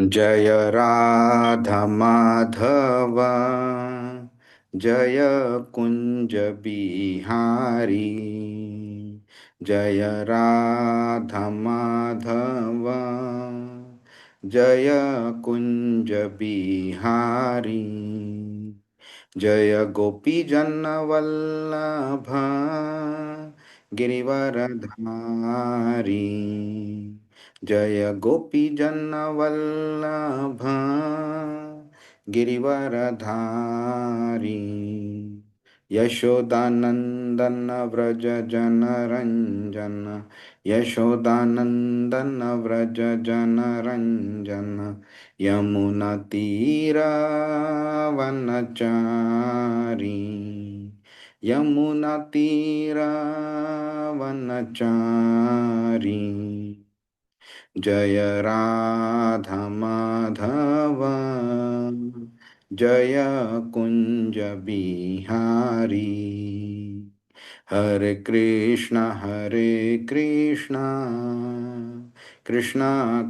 जय राधा माधव जय कुंज बिहारी जय राधा माधव जय कुंज बिहारी जय गोपी जन वल्लभ गिरिवरधारी जय गोपी जन वल्लभ गिरिवरधारी यशोदानंदन व्रज जन रंजन यशोदानंदन व्रज जन रंजन यमुना तीरा वनचारी यमुना तीरा वनचारी जय राधा माधव जय कुंज बिहारी हरे कृष्ण कृष्ण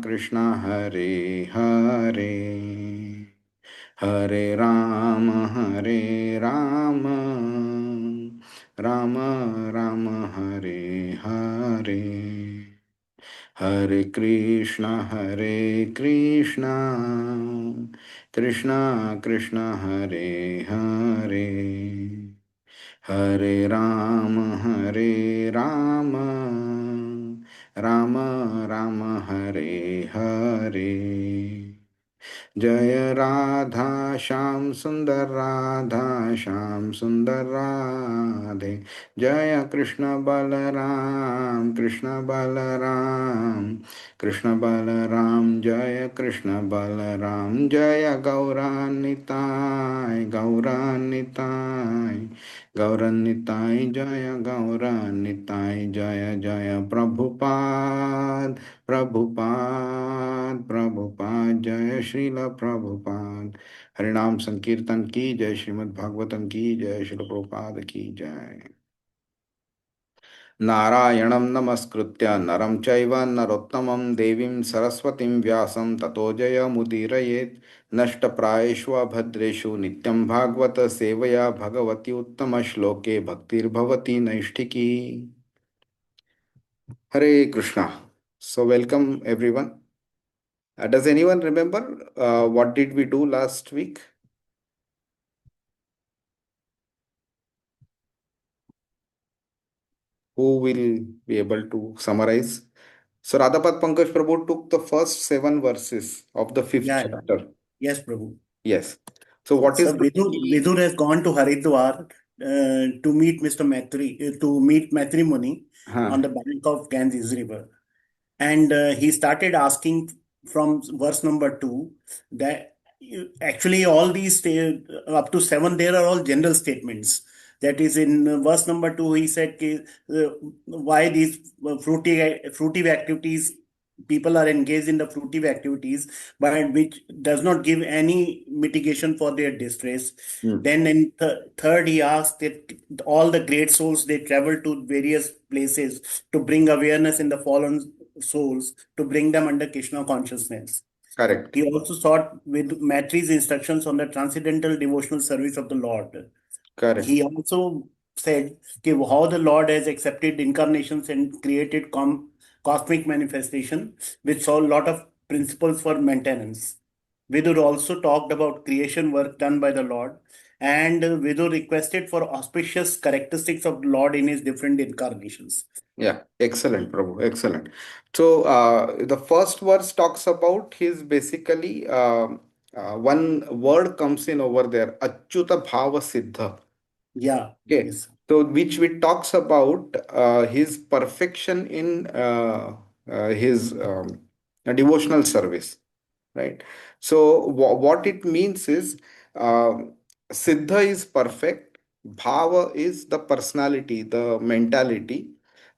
कृष्ण हरे हरे हरे राम राम राम हरे हरे हरे कृष्ण कृष्ण कृष्ण हरे हरे हरे राम राम राम हरे हरे जय राधा श्याम सुंदर राधा श्याम सुंदर राधे जय कृष्ण बलराम कृष्ण बलराम जय कृष्ण बलराम जय गौरानिताय गौरानिताय जय गौरानिताय जय जय प्रभुपाद प्रभुपाद जय श्रील प्रभुपाद हरिनाम संकीर्तन की जय श्रीमद् भागवतम की जय श्रील प्रभुपाद की जय नारायणं नमस्कृत्य नरं चैव नरोत्तमं देवीं सरस्वतीं व्यासं ततो जयमुदीरयेत् नष्टप्रायेषु भद्रेषु नित्यं भागवत सेवया भगवती उत्तमश्लोके भक्तिर्भवति नैष्ठिकी हरे Krishna so welcome everyone. Does anyone remember what did we do last week? Who will be able to summarize? So Radhapat Pankaj Prabhu took the first 7 verses of the fifth Yeah, yeah. chapter. Yes, Prabhu. Yes. So what So is the Vidur has gone to Haridwar to meet Mr. Maitri, to meet Maitri Muni on huh, the bank of Ganges River. And he started asking from verse number 2 that actually all these up to 7 there are all general statements. That is in verse number 2 he said why these fruitive activities, people are engaged in the fruitive activities but which does not give any mitigation for their distress. hmm, Then in third he asked that all the great souls they travel to various places to bring awareness in the fallen souls, to bring them under Krishna consciousness. correct, He also sought with Maitri's instructions on the transcendental devotional service of the Lord. correct, He also said how the Lord has accepted incarnations and created cosmic manifestation, which saw a lot of principles for maintenance. Vidur also talked about creation work done by the Lord, and Vidur requested for auspicious characteristics of the Lord in his different incarnations. yeah, excellent, Prabhu, excellent. So the first verse talks about his basically one word comes in over there, Achyuta Bhava Siddha. Yeah, Okay, yes. so which talks about his perfection in his devotional service, right? So what it means is Siddha is perfect, Bhava is the personality, the mentality,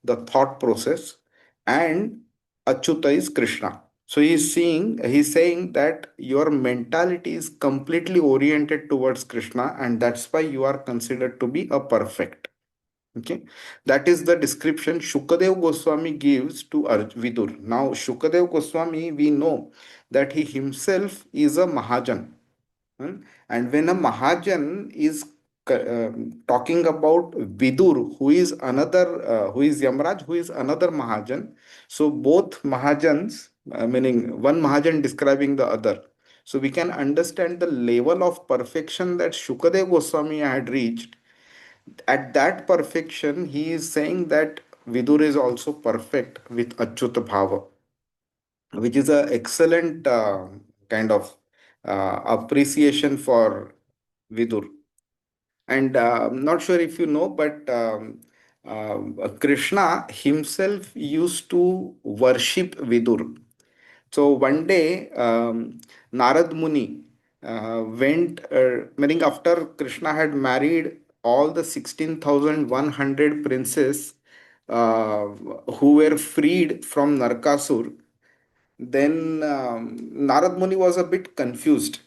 the thought process, and Achyuta is Krishna. So he's saying that your mentality is completely oriented towards Krishna, and that's why you are considered to be a perfect. Okay, that is the description Shukadev Goswami gives to Vidur. Now, Shukadev Goswami, we know that he himself is a Mahajan. And when a Mahajan is talking about Vidur, who is Yamraj, who is another Mahajan, so both Mahajans, meaning one Mahajan describing the other. So we can understand the level of perfection that Shukadev Goswami had reached. At that perfection, he is saying that Vidur is also perfect with Achyuta Bhava, which is a excellent kind of appreciation for Vidur. And I'm not sure if you know, but Krishna himself used to worship Vidur. So one day, Narad Muni meaning after Krishna had married all the 16,100 princes who were freed from Narkasur, then Narad Muni was a bit confused.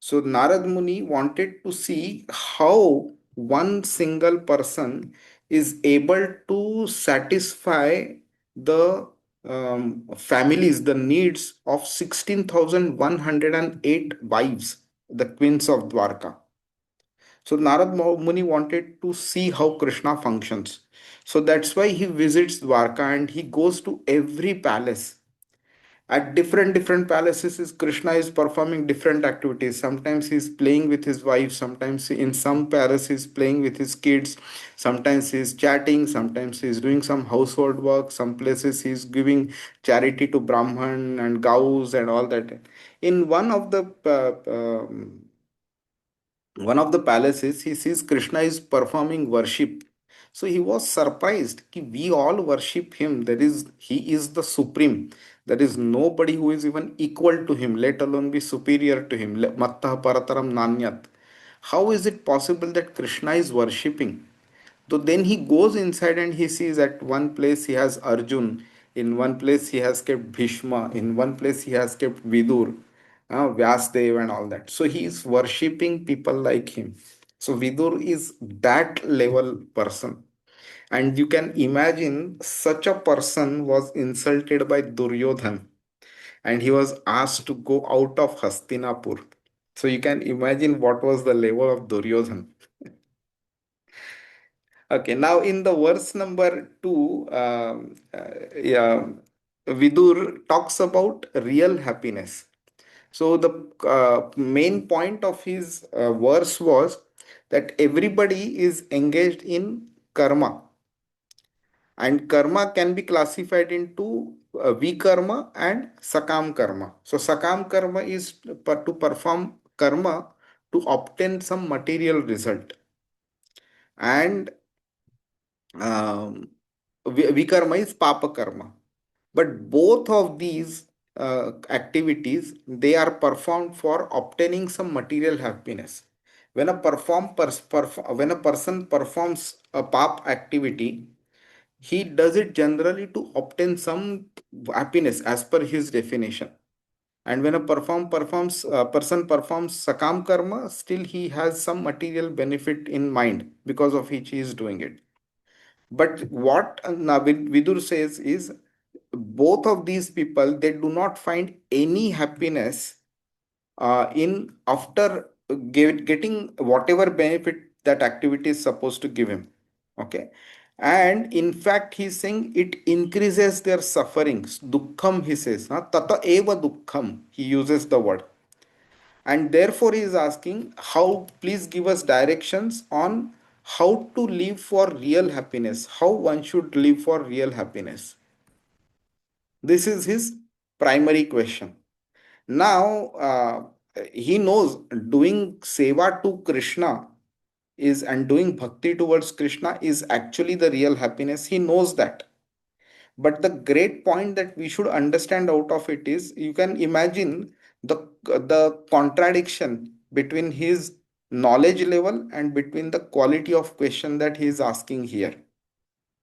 So Narad Muni wanted to see how one single person is able to satisfy the families, the needs of 16,108 wives, the queens of Dwarka. So Muni wanted to see how Krishna functions. So that's why he visits Dwarka and he goes to every palace. At different palaces, Krishna is performing different activities. Sometimes he's playing with his wife, sometimes in some palace he's playing with his kids, sometimes he's chatting, sometimes he's doing some household work, some places he's giving charity to Brahman and cows and all that. In one of the palaces, he sees Krishna is performing worship. So he was surprised ki we all worship him. He is the supreme. There is nobody who is even equal to him, let alone be superior to him. Mattah parataram nanyat. How is it possible that Krishna is worshipping? So then he goes inside and he sees at one place he has Arjun, in one place he has kept Bhishma, in one place he has kept Vidur, Vyasdev and all that. So he is worshipping people like him. So Vidur is that level person. And you can imagine such a person was insulted by Duryodhan and he was asked to go out of Hastinapur. So you can imagine what was the level of Duryodhan. Okay, now in the verse number two, yeah, Vidur talks about real happiness. So the main point of his verse was that everybody is engaged in karma, and karma can be classified into vikarma and sakam karma. So sakam karma is to perform karma to obtain some material result, and um, vikarma is papa karma. But both of these activities, they are performed for obtaining some material happiness. When a person performs a pap activity, he does it generally to obtain some happiness as per his definition. And when a person performs sakam karma, still he has some material benefit in mind because of which he is doing it. But what Vidur says is both of these people, they do not find any happiness in after getting whatever benefit that activity is supposed to give him. Okay. And in fact, he's saying it increases their sufferings. Dukkham, he says. Tata eva dukkham. He uses the word. And therefore, he is asking, how, please give us directions on how to live for real happiness, how one should live for real happiness. This is his primary question. Now, he knows doing seva to Krishna is and doing bhakti towards Krishna is actually the real happiness. He knows that. But the great point that we should understand out of it is you can imagine the contradiction between his knowledge level and between the quality of question that he is asking here.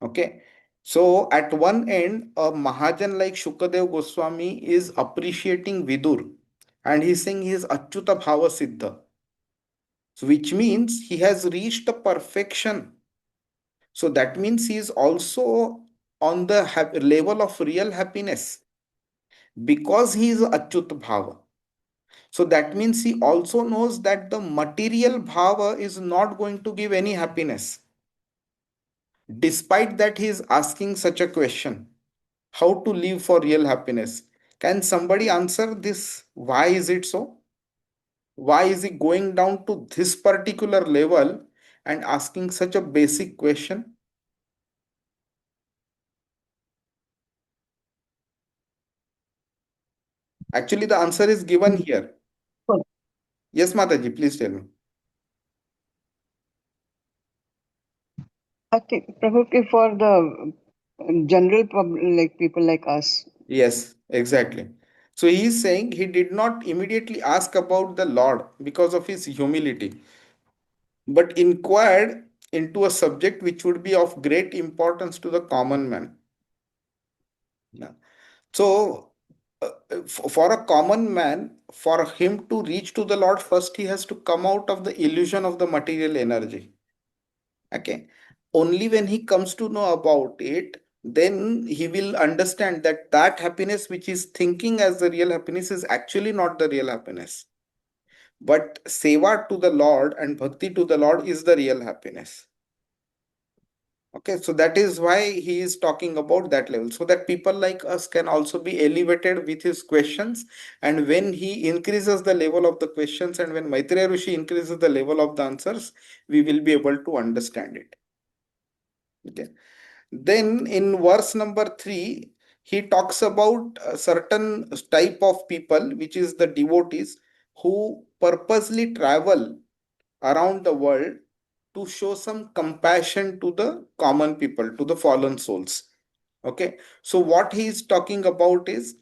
Okay. So at one end, a Mahajan like Shukadev Goswami is appreciating Vidur and he's saying he is Achyuta Bhava Siddha. So which means he has reached a perfection. So that means he is also on the level of real happiness because he is Achyut Bhava. So that means he also knows that the material bhava is not going to give any happiness. Despite that, he is asking such a question: how to live for real happiness? Can somebody answer this? Why is it so? Why is he going down to this particular level and asking such a basic question? Actually, the answer is given here. Yes, Mataji, please tell me. I think probably for the general public, like people like us. Yes, exactly. So he is saying he did not immediately ask about the Lord because of his humility, but inquired into a subject which would be of great importance to the common man. Yeah. So, for a common man, for him to reach to the Lord, first he has to come out of the illusion of the material energy. Okay. Only when he comes to know about it, then he will understand that that happiness which is thinking as the real happiness is actually not the real happiness. But seva to the Lord and bhakti to the Lord is the real happiness. Okay, so that is why he is talking about that level, so that people like us can also be elevated with his questions. And when he increases the level of the questions and when Maitreya Rishi increases the level of the answers, we will be able to understand it. Okay. Then in verse number 3, he talks about a certain type of people, which is the devotees who purposely travel around the world to show some compassion to the common people, to the fallen souls. Okay. So what he is talking about is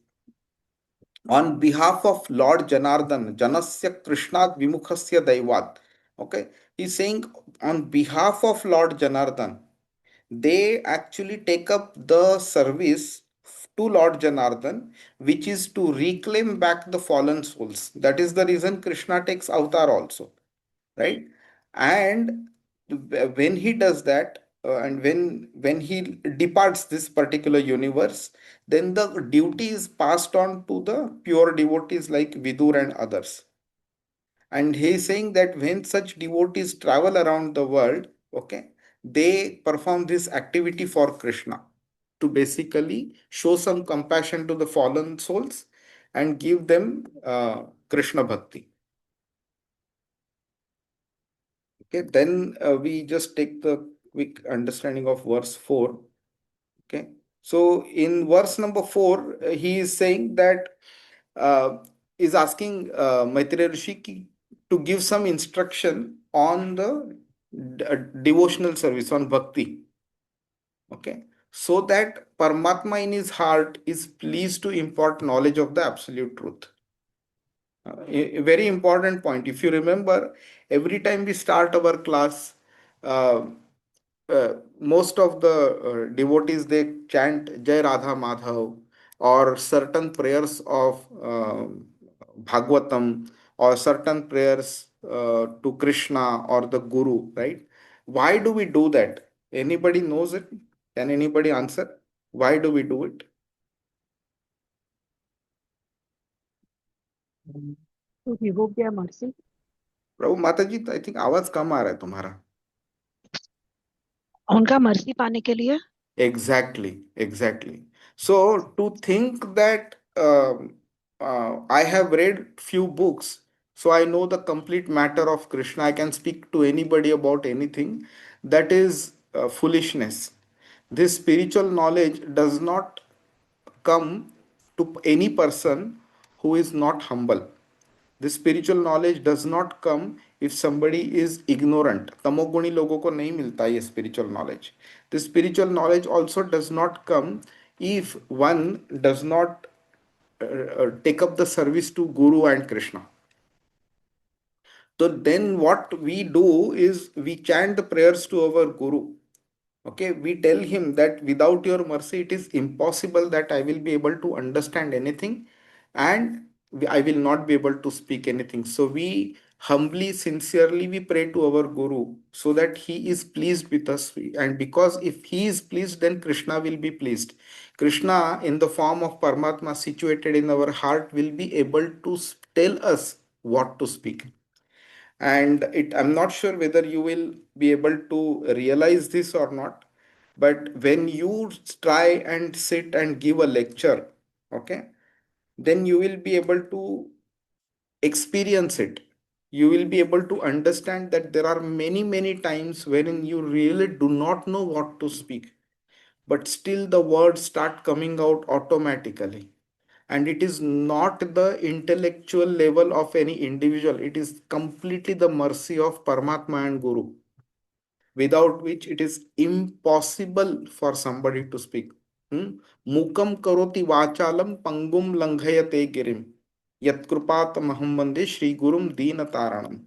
on behalf of Lord Janardhan, Janasya Krishnad Vimukhasya Daivat. Okay. He's saying on behalf of Lord Janardhan, they actually take up the service to Lord Janardhan, which is to reclaim back the fallen souls. That is the reason Krishna takes avatar also, right? And when he does that, and when he departs this particular universe, then the duty is passed on to the pure devotees like Vidur and others. And he is saying that when such devotees travel around the world, okay, they perform this activity for Krishna to basically show some compassion to the fallen souls and give them Krishna bhakti. Okay, then we just take the quick understanding of verse 4. Okay, so in verse number 4, he is saying that uh, is asking Maitreya Rishi to give some instruction on the devotional service on bhakti. Okay, so that Paramatma in his heart is pleased to impart knowledge of the absolute truth. A very important point. If you remember, every time we start our class, uh, most of the devotees they chant Jai Radha Madhav or certain prayers of Bhagavatam or certain prayers to Krishna or the Guru, right? Why do we do that? Anybody knows it? Can anybody answer? Why do we do it? To revoke their mercy. प्रभु माता जी, I think आवाज कम आ रहा है तुम्हारा. उनका mercy पाने के लिए. Exactly, exactly. So to think that I have read few books, so I know the complete matter of Krishna, I can speak to anybody about anything, that is foolishness. This spiritual knowledge does not come to any person who is not humble. This spiritual knowledge does not come if somebody is ignorant. तमोगुणी लोगों को नहीं मिलता ये spiritual knowledge. This spiritual knowledge also does not come if one does not take up the service to Guru and Krishna. So then what we do is we chant the prayers to our Guru. Okay, we tell him that without your mercy, it is impossible that I will be able to understand anything and I will not be able to speak anything. So we Humbly, sincerely, we pray to our Guru so that he is pleased with us. And because if he is pleased, then Krishna will be pleased. Krishna, in the form of Paramatma situated in our heart, will be able to tell us what to speak. And I'm not sure whether you will be able to realize this or not, but when you try and sit and give a lecture, okay, then you will be able to experience it. You will be able to understand that there are many times wherein you really do not know what to speak, but still the words start coming out automatically. And it is not the intellectual level of any individual, it is completely the mercy of Paramatma and Guru, without which it is impossible for somebody to speak. Hmm? Mukam karoti vachalam pangum langhayate girim. Yatkrupat Mahamande Shri Gurum Dina Taranam.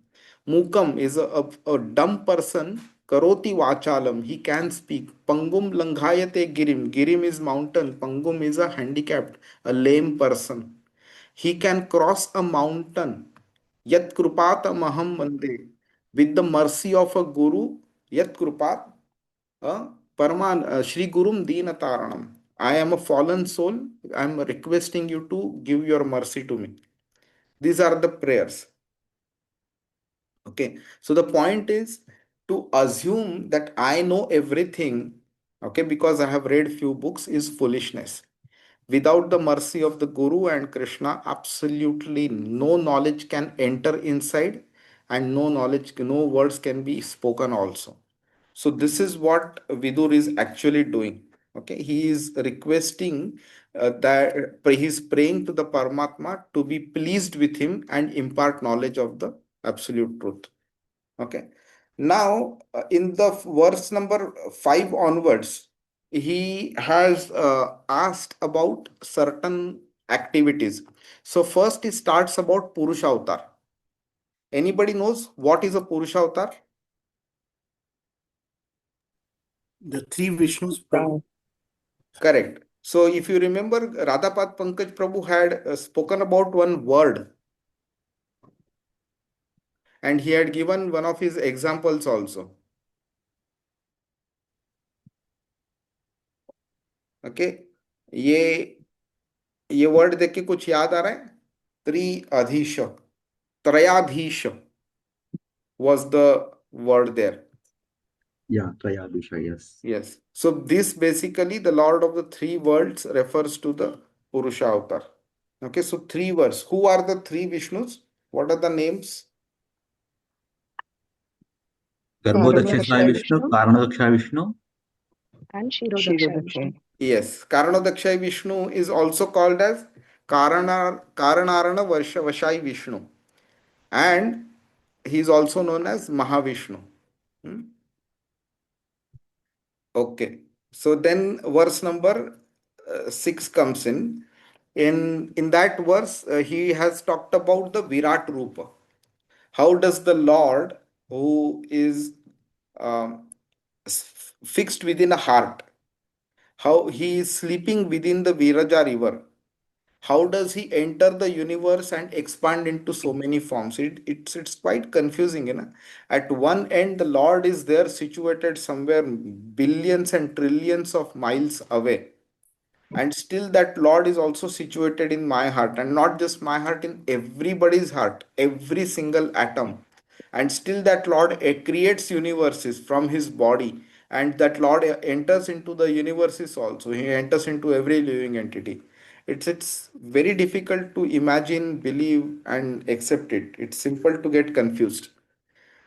Mukam is a dumb person. Karoti Vachalam. He can speak. Pangum Langhayate Girim. Girim is mountain. Pangum is a handicapped, a lame person. He can cross a mountain. Yat Krupat Maham Mande. With the mercy of a Guru, Yat Krupat Shri Gurum Dina Taranam. I am a fallen soul. I am requesting you to give your mercy to me. These are the prayers. Okay. So the point is to assume that I know everything, okay, because I have read few books is foolishness. Without the mercy of the Guru and Krishna, absolutely no knowledge can enter inside, and no knowledge, no words can be spoken also. So this is what Vidur is actually doing. Okay, he is requesting that he is praying to the Paramatma to be pleased with him and impart knowledge of the absolute truth. Okay. Now, in the verse number 5 onwards, he has asked about certain activities. So first he starts about Purusha Avatar. Anybody knows what is a Purusha Avatar? The three Vishnus, Prabhu. Correct. So if you remember, Radhapat Pankaj Prabhu had spoken about one word, and he had given one of his examples also. Okay. ये ये word देख के कुछ याद आ रहा है? त्रिअधीश, त्रयाधीश was the word there. Yeah, Trayabisha, yes. Yes. So this basically the Lord of the three worlds refers to the Purusha Avatar. Okay, so three words. Who are the three Vishnus? What are the names? Garbhodakshaya Karanodakshaya Vishnu, Vishnu Karanodakshaya Vishnu. and Shirodakshaya Vishnu. Shirodakshaya. Yes, Karanodakshaya Vishnu is also called as Karanarana Vashai Vishnu, and he is also known as Mahavishnu. Hmm? Okay, so then verse number 6 comes in. In that verse, he has talked about the Virat Rupa. How does the Lord, who is um, fixed within a heart, how he is sleeping within the Viraja river, how does he enter the universe and expand into so many forms? It's quite confusing, you know. At one end the Lord is there situated somewhere billions and trillions of miles away, and still that Lord is also situated in my heart, and not just my heart, in everybody's heart, every single atom. And still that Lord creates universes from his body, and that Lord enters into the universes also. He enters into every living entity. It's very difficult to imagine, believe, and accept it. It's simple to get confused.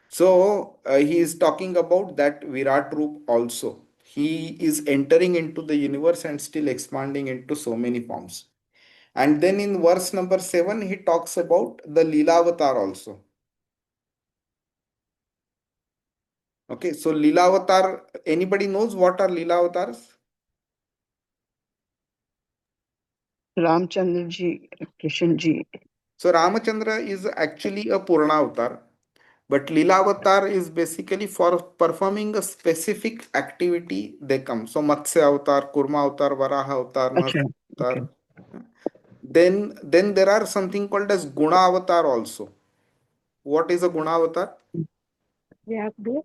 So he is talking about that Virat Roop also. He is entering into the universe and still expanding into so many forms. And then in verse number 7, he talks about the Leela also. Okay, so Leela, anybody knows what are Leela Avatars? Ramchandra ji, Krishan ji. So Ramachandra is actually a Purna Avatar, but Leela Avatar is basically for performing a specific activity they come. So Matsya Avatar, Kurma Avatar, Varaha Avatar, Acha, Narsimha okay. Avatar. Then there are something called as Guna Avatar also. So Guna Avatar is basically for performing a specific activity they come. So Matsya Avatar, Kurma Avatar, Varaha Avatar, Narsimha Avatar. Then there are something called as Guna Avatar also. Then there are something called as Guna Avatar also. What is a guna avatar? Yeah, Prabhu.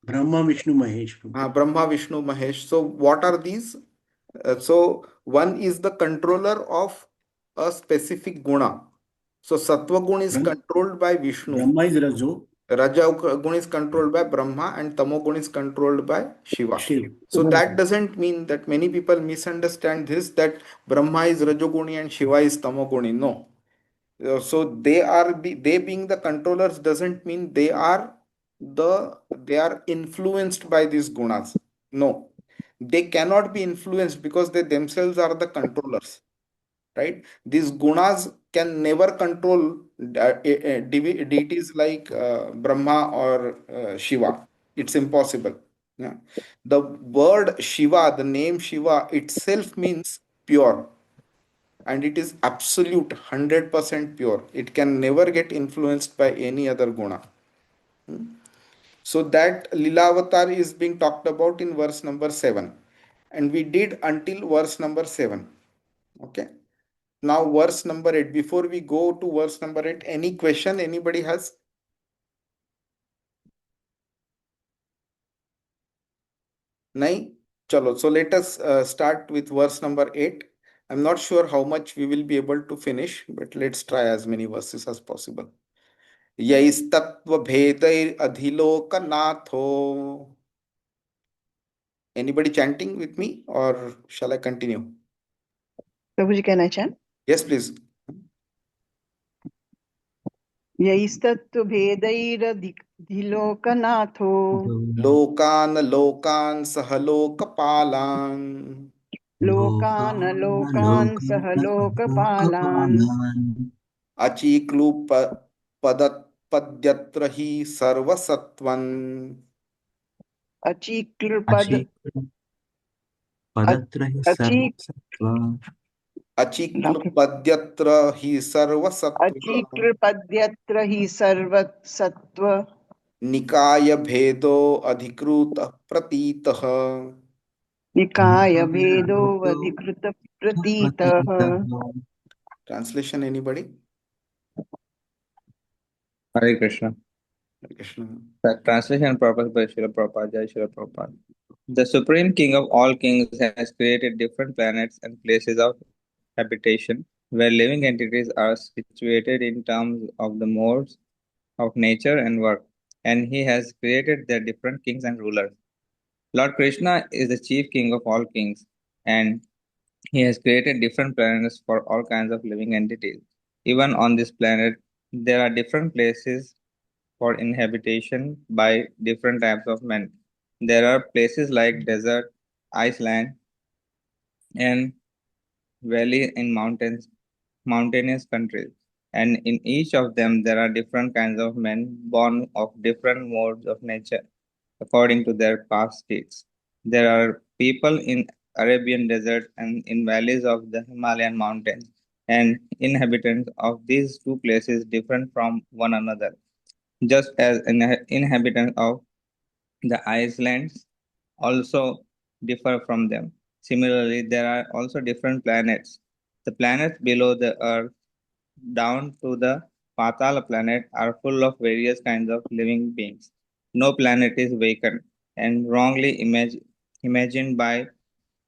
Brahma, Vishnu, Mahesh. Brahma, Vishnu, Mahesh. So what are these? So one is the controller of a specific guna. So Sattva guna is Brahm- controlled by Vishnu. Brahma is Rajo, Raja guna is controlled by Brahma and Tamo guna is controlled by Shiva. Shiv. So that doesn't mean that many people misunderstand this, that Brahma is Rajoguni and Shiva is Tamoguni. No. So they being the controllers doesn't mean they are influenced by these gunas. No. They cannot be influenced because they themselves are the controllers, right? These gunas can never control deities like Brahma or Shiva. It's impossible. Yeah. The word Shiva, the name Shiva itself means pure, and it is absolute 100% pure. It can never get influenced by any other guna. So that Lilavatar is being talked about in verse number 7, and we did until verse number 7. Okay. Now, verse number 8. Before we go to verse number 8, any question anybody has? Nahi? Chalo. So, let us start with verse number 8. I'm not sure how much we will be able to finish, but let's try as many verses as possible. Yaistatva adhilokanatho. Anybody chanting with me, or shall I continue? Prabhuji, can I chant? Yes, please. यैस्तत्तु भेदैरधिलोकनाथो Lokan lokan sahalokapalan. लोकान् लोकान् सह लोकपालान् लोकान् अचीक्लुपद्यत्र हि सर्वसत्त्वन् अचीक्लृपद् पदत्र हि अचीक् सर्वसत्त्वं अचीक्लुपद्यत्र हि सर्वसत्त्व अचीक्लृपद्यत्र हि सर्वसत्त्व निकायभेदो अधिकृतः प्रतीतः. निकाय भेदो निकायभेदो अधिकृत प्रतीतः. प्रतीतः Translation, anybody? Hare Krishna. Hare Krishna. The translation purpose by Srila Prabhupada, Jai Srila Prabhupada. The Supreme King of all kings has created different planets and places of habitation where living entities are situated in terms of the modes of nature and work, and he has created their different kings and rulers. Lord Krishna is the chief king of all kings, and he has created different planets for all kinds of living entities. Even on this planet, there are different places for inhabitation by different types of men. There are places like desert, iceland, and valley in mountainous countries. And in each of them, there are different kinds of men born of different modes of nature according to their past deeds. There are people in Arabian desert and in valleys of the Himalayan mountains, and inhabitants of these two places different from one another, just as inhabitants of the islands also differ from them. Similarly, there are also different planets. The planets below the earth down to the Patala planet are full of various kinds of living beings. No planet is vacant and wrongly imagined by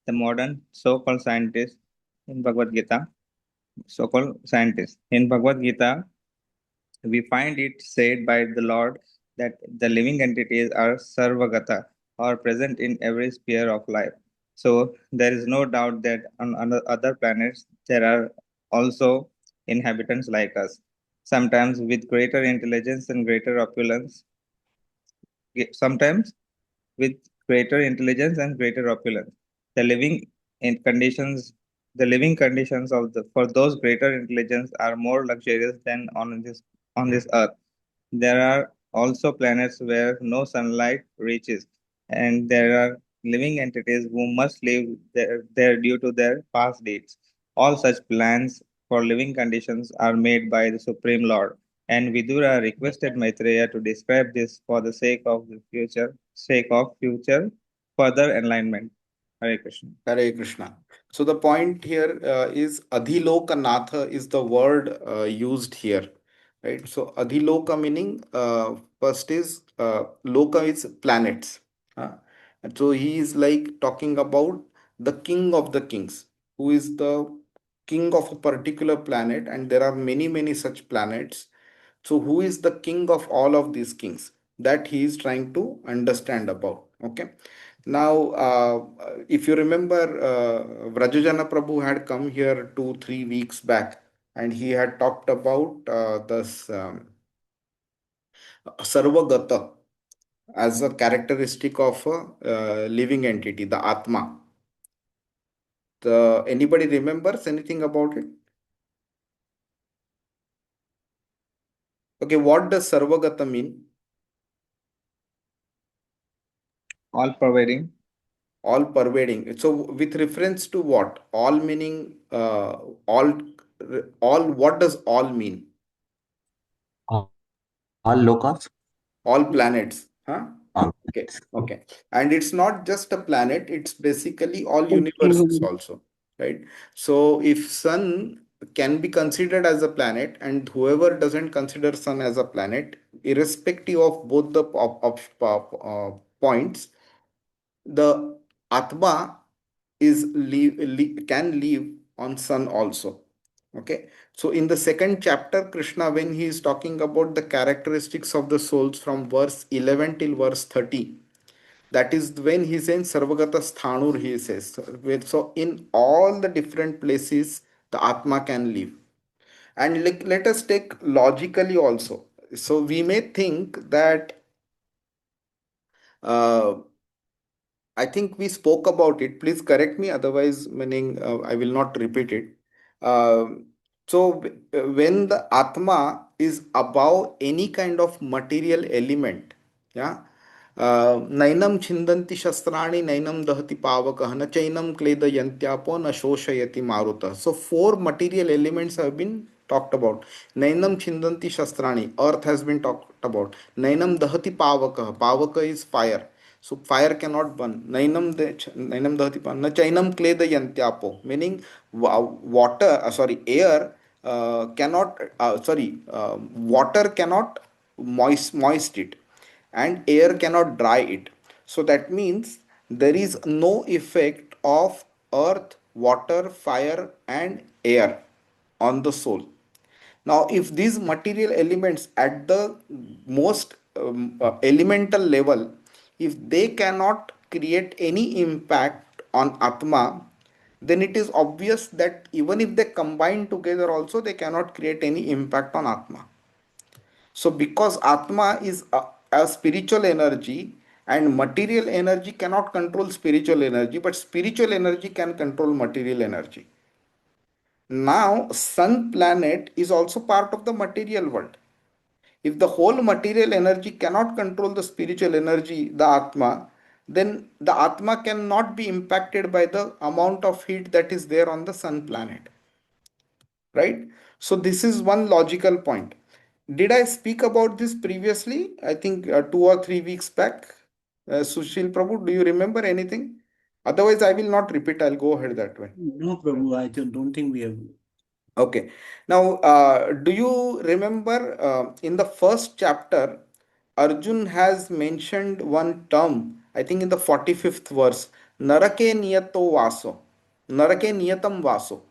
the modern so-called scientists in Bhagavad Gita. So-called scientists in Bhagavad Gita, we find it said by the Lord that the living entities are sarvagata or present in every sphere of life. So there is no doubt that on other planets there are also inhabitants like us, sometimes with greater intelligence and greater opulence, sometimes with greater intelligence and greater opulence. The living in conditions the living conditions of the for those greater intelligence are more luxurious than on this earth. There are also planets where no sunlight reaches, and there are living entities who must live there due to their past deeds. All such plans for living conditions are made by the Supreme Lord, and Vidura requested Maitreya to describe this for the sake of future further enlightenment. Hare Krishna. Hare Krishna. So the point here is Adhilokanatha is the word used here. right? So Adhiloka meaning first is Loka is planets. And so he is like talking about the king of the kings, who is the king of a particular planet, and there are many, many such planets. So who is the king of all of these kings? That he is trying to understand about. Okay. Now, if you remember, Vrajajana Prabhu had come here 2 3 weeks back, and he had talked about this Sarvagata as a characteristic of a living entity, the Atma. Anybody remembers anything about it? Okay, what does Sarvagata mean? All pervading. All pervading. So, with reference to what? All meaning all. All. What does all mean? All all lokas. All planets. Huh? All Okay. planets. Okay. And it's not just a planet. It's basically all It's universes also, right? So, if Sun can be considered as a planet, and whoever doesn't consider Sun as a planet, irrespective of both the points, the Atma can live on sun also. Okay, so in the second chapter, Krishna, when he is talking about the characteristics of the souls from verse 11 till verse 30, that is when he says Sarvagata Sthanur, he says. So in all the different places the Atma can live. And let us take logically also. So we may think that uh, I think we spoke about it. Please correct me, otherwise, meaning I will not repeat it. When the Atma is above any kind of material element, yeah, nainam chindanti shastrani, nainam dahati pavakah, na chainam kledayantyapo, na shoshayati maruta. So, four material elements have been talked about. Nainam chindanti shastrani, earth has been talked about. Nainam dahati pavakah, pavaka is fire. So fire cannot burn. Nainam dahati pan. Na chainam kledayantyapo, meaning water, sorry, air water cannot moist it, and air cannot dry it. So that means there is no effect of earth, water, fire, and air on the soul. Now, if these material elements at the most elemental level, if they cannot create any impact on Atma, then it is obvious that even if they combine together also, they cannot create any impact on Atma. So, because Atma is a spiritual energy, and material energy cannot control spiritual energy, but spiritual energy can control material energy. Now, sun planet is also part of the material world. If the whole material energy cannot control the spiritual energy, the Atma, then the Atma cannot be impacted by the amount of heat that is there on the sun planet. Right? So, this is one logical point. Did I speak about this previously? I think 2 or 3 weeks back. Sushil Prabhu, do you remember anything? Otherwise, I will not repeat. I'll go ahead that way. No, Prabhu, I don't think we have. Okay. Now, do you remember in the first chapter, Arjun has mentioned one term, I think in the 45th verse, Narake niyato vaso. Narake niyatam vaso.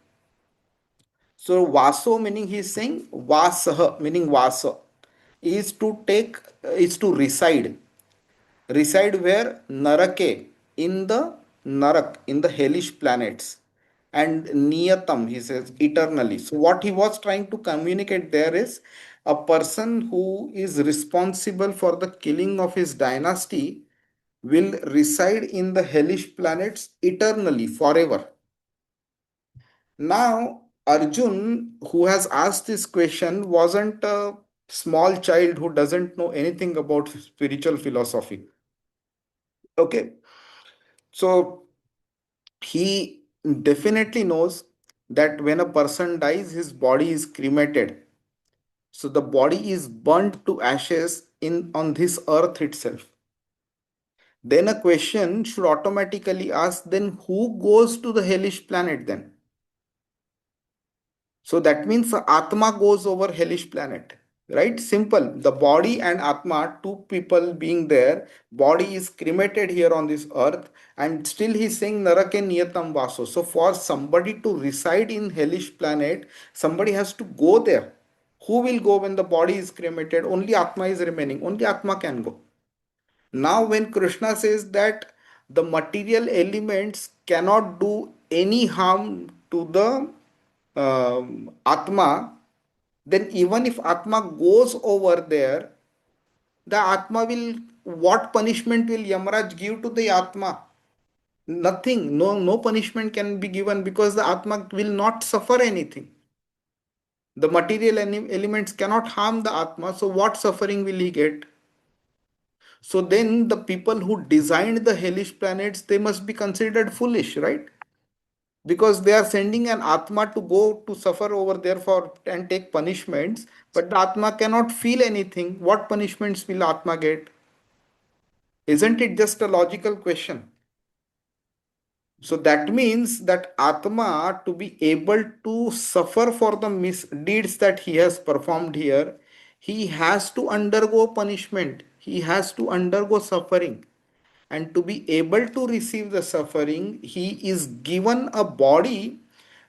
So, vaso meaning he is saying vasah, meaning vasa, is to take, is to reside. Reside where? Narake, in the Narak, in the hellish planets. And Niyatam, he says, eternally. So, what he was trying to communicate there is a person who is responsible for the killing of his dynasty will reside in the hellish planets eternally, forever. Now, Arjun, who has asked this question, wasn't a small child who doesn't know anything about spiritual philosophy. Okay, so he definitely knows that when a person dies, his body is cremated. So the body is burnt to ashes in on this earth itself. Then a question should automatically ask, then who goes to the hellish planet then? So that means the Atma goes over hellish planet. right? Simple. The body and atma, two people being there, body is cremated here on this earth, and still he's saying narake niyatam vaso. So for somebody to reside in hellish planet, somebody has to go there. Who will go when the body is cremated? Only atma is remaining, only atma can go. Now when Krishna says that the material elements cannot do any harm to the atma, then even if atma goes over there, the atma will, what punishment will Yamaraj give to the atma? Nothing. No punishment can be given, because the atma will not suffer anything. The material elements cannot harm the atma, so what suffering will he get? So then the people who designed the hellish planets, they must be considered foolish, right? Because they are sending an atma to go to suffer over there for and take punishments, but the atma cannot feel anything. What punishments will atma get? Isn't it just a logical question? So that means that atma, to be able to suffer for the misdeeds that he has performed here, he has to undergo punishment, he has to undergo suffering. And to be able to receive the suffering, he is given a body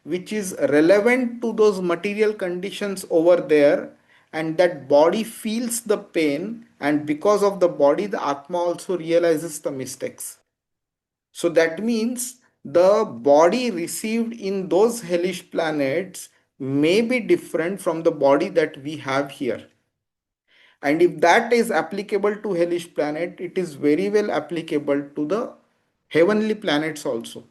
which is relevant to those material conditions over there, and that body feels the pain, and because of the body, the atma also realizes the mistakes. So that means the body received in those hellish planets may be different from the body that we have here. And if that is applicable to hellish planet, it is very well applicable to the heavenly planets also.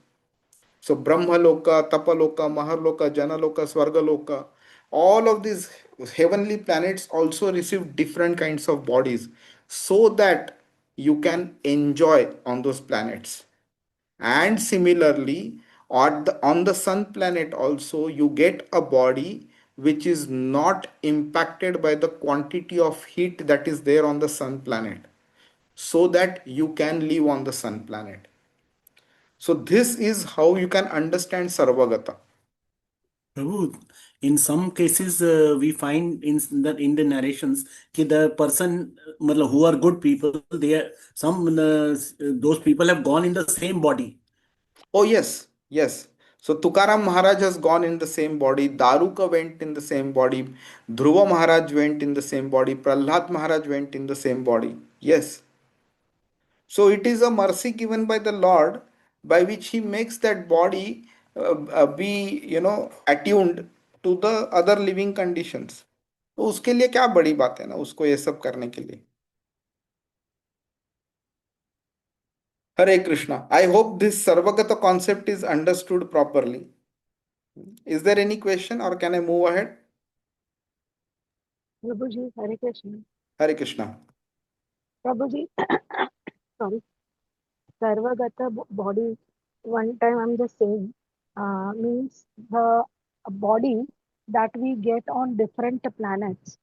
So Brahmaloka, Tapaloka, Maharloka, Janaloka, Swargaloka, all of these heavenly planets also receive different kinds of bodies, so that you can enjoy on those planets. And similarly, on the sun planet also, you get a body which is not impacted by the quantity of heat that is there on the sun planet, so that you can live on the sun planet. So this is how you can understand Sarvagata. Prabhu, in some cases, we find in the narrations कि the person, मतलब, who are good people, they are some those people have gone in the same body. Oh yes, yes. So Tukaram Maharaj has gone in the same body, Daruka went in the same body, Dhruva Maharaj went in the same body, Prahlad Maharaj went in the same body. Yes. So it is a mercy given by the Lord, by which He makes that body be, attuned to the other living conditions. तो उसके लिए क्या बड़ी बात है ना, उसको ये सब करने के लिए. Hare Krishna. I hope this Sarvagata concept is understood properly. Is there any question, or can I move ahead? Prabhuji, Hare Krishna. Hare Krishna. Prabhuji, sorry, Sarvagata body. One time I'm just saying, means the body that we get on different planets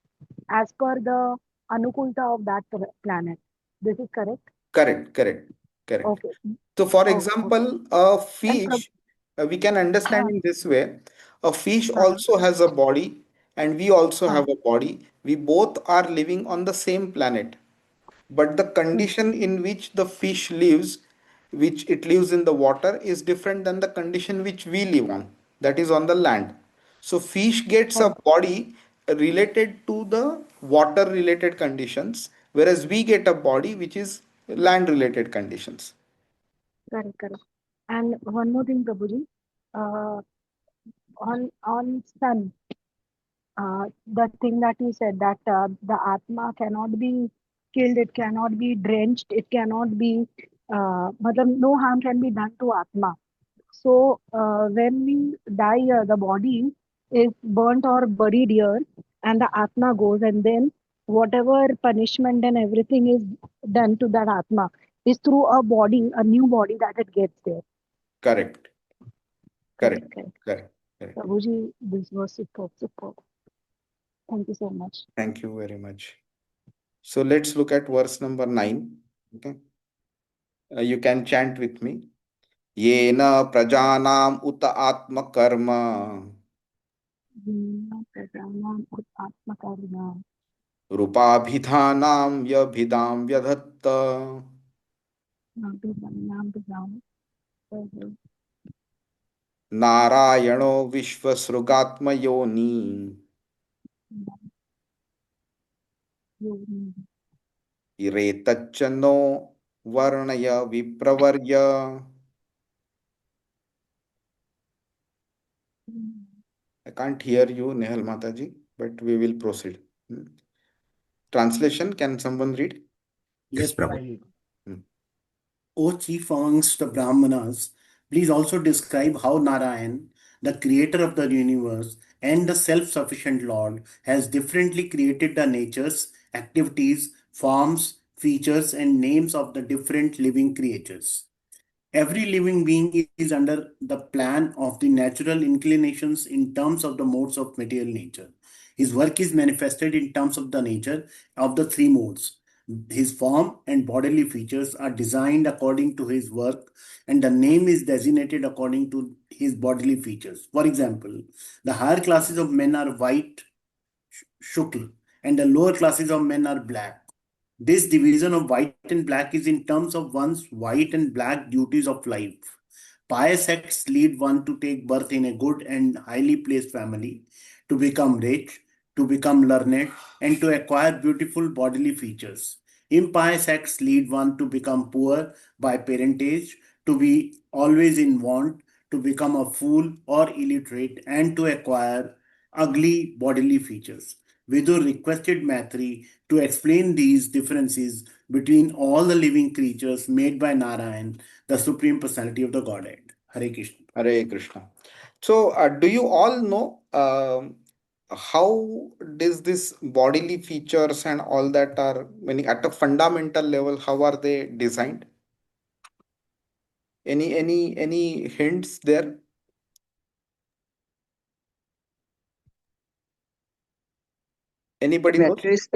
as per the anukulta of that planet. This is correct? Correct, correct, correct. Okay. So, for Okay. Okay. example, a And fish, we can understand uh, in this way. A fish uh, also has a body, and we also uh, have a body. We both are living on the same planet. But the hmm, condition in which the fish lives, which it lives in the water, is different than the condition which we live on, that is on the land. So fish gets a correct, body related to the water related conditions, whereas we get a body which is land related conditions. correct, correct. And one more thing, Prabhuji. Uh, on sun, the thing that you said, that the atma cannot be killed, it cannot be drenched, it cannot be, matlab, no harm can be done to atma. So when we die, the body is burnt or buried here, and the atma goes, and then whatever punishment and everything is done to that atma is through a body, a new body that it gets there. Correct, Correct, correct, correct. correct, correct. Prabhuji, this was superb, superb. Thank you so much. Thank you very much. So let's look at verse number 9. Okay. You can chant with me. Yena prajanam uta atma karma Prajnana Atmakarna रूपाभिधानां व्यभिदां व्यधत्त नारायणो विश्वसृगात्मयोनि इरेतच्च no वर्णय विप्रवर्य. I can't hear you, Nehal Mataji, but we will proceed. Hmm. Translation, can someone read? Yes, Prabhu. Prabhu. Hmm. O chief amongst the Brahmanas, please also describe how Narayan, the creator of the universe and the self sufficient Lord, has differently created the natures, activities, forms, features, and names of the different living creatures. Every living being is under the plan of the natural inclinations in terms of the modes of material nature. His work is manifested in terms of the nature of the three modes. His form and bodily features are designed according to his work, and the name is designated according to his bodily features. For example, the higher classes of men are white, Shukla, and the lower classes of men are black. This division of white and black is in terms of one's white and black duties of life. Pious acts lead one to take birth in a good and highly placed family, to become rich, to become learned, and to acquire beautiful bodily features. Impious acts lead one to become poor by parentage, to be always in want, to become a fool or illiterate, and to acquire ugly bodily features. Vidur requested Maitri to explain these differences between all the living creatures made by Narayan, the Supreme Personality of the Godhead. Hare Krishna. Hare Krishna. So, do you all know how does this bodily features and all that are, meaning at a fundamental level, how are they designed? Any hints there? Anybody knows? Matrix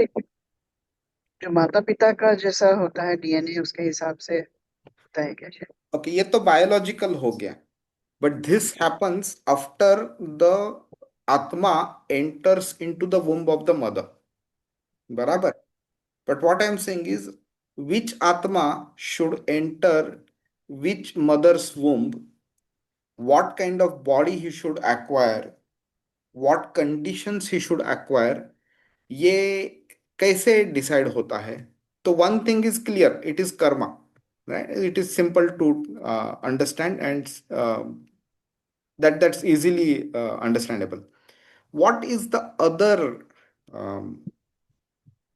जो माता पिता का जैसा होता है DNA उसके हिसाब से होता है क्या शायद? Okay, ये तो biological हो गया. But this happens after the Atma enters into the womb of the mother. Barabar. But what I am saying is, which Atma should enter which mother's womb, what kind of body he should acquire, what conditions he should acquire, ये कैसे decide होता है? तो one thing is clear, it is Karma, right? It is simple to understand, and that's easily understandable. What is the other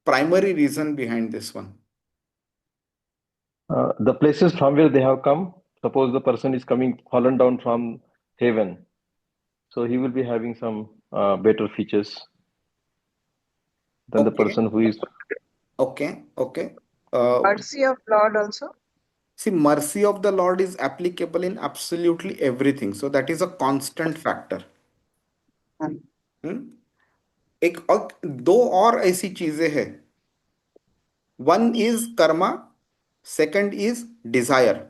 primary reason behind this one? The places from where they have come. Suppose the person is coming fallen down from heaven, so he will be having some better features than the Okay, person who is. okay. Uh, Mercy of Lord also. See, mercy of the Lord is applicable in absolutely everything, so that is a constant factor. हाँ, हम्म? एक और दो और ऐसी चीजें हैं. One is karma, second is desire.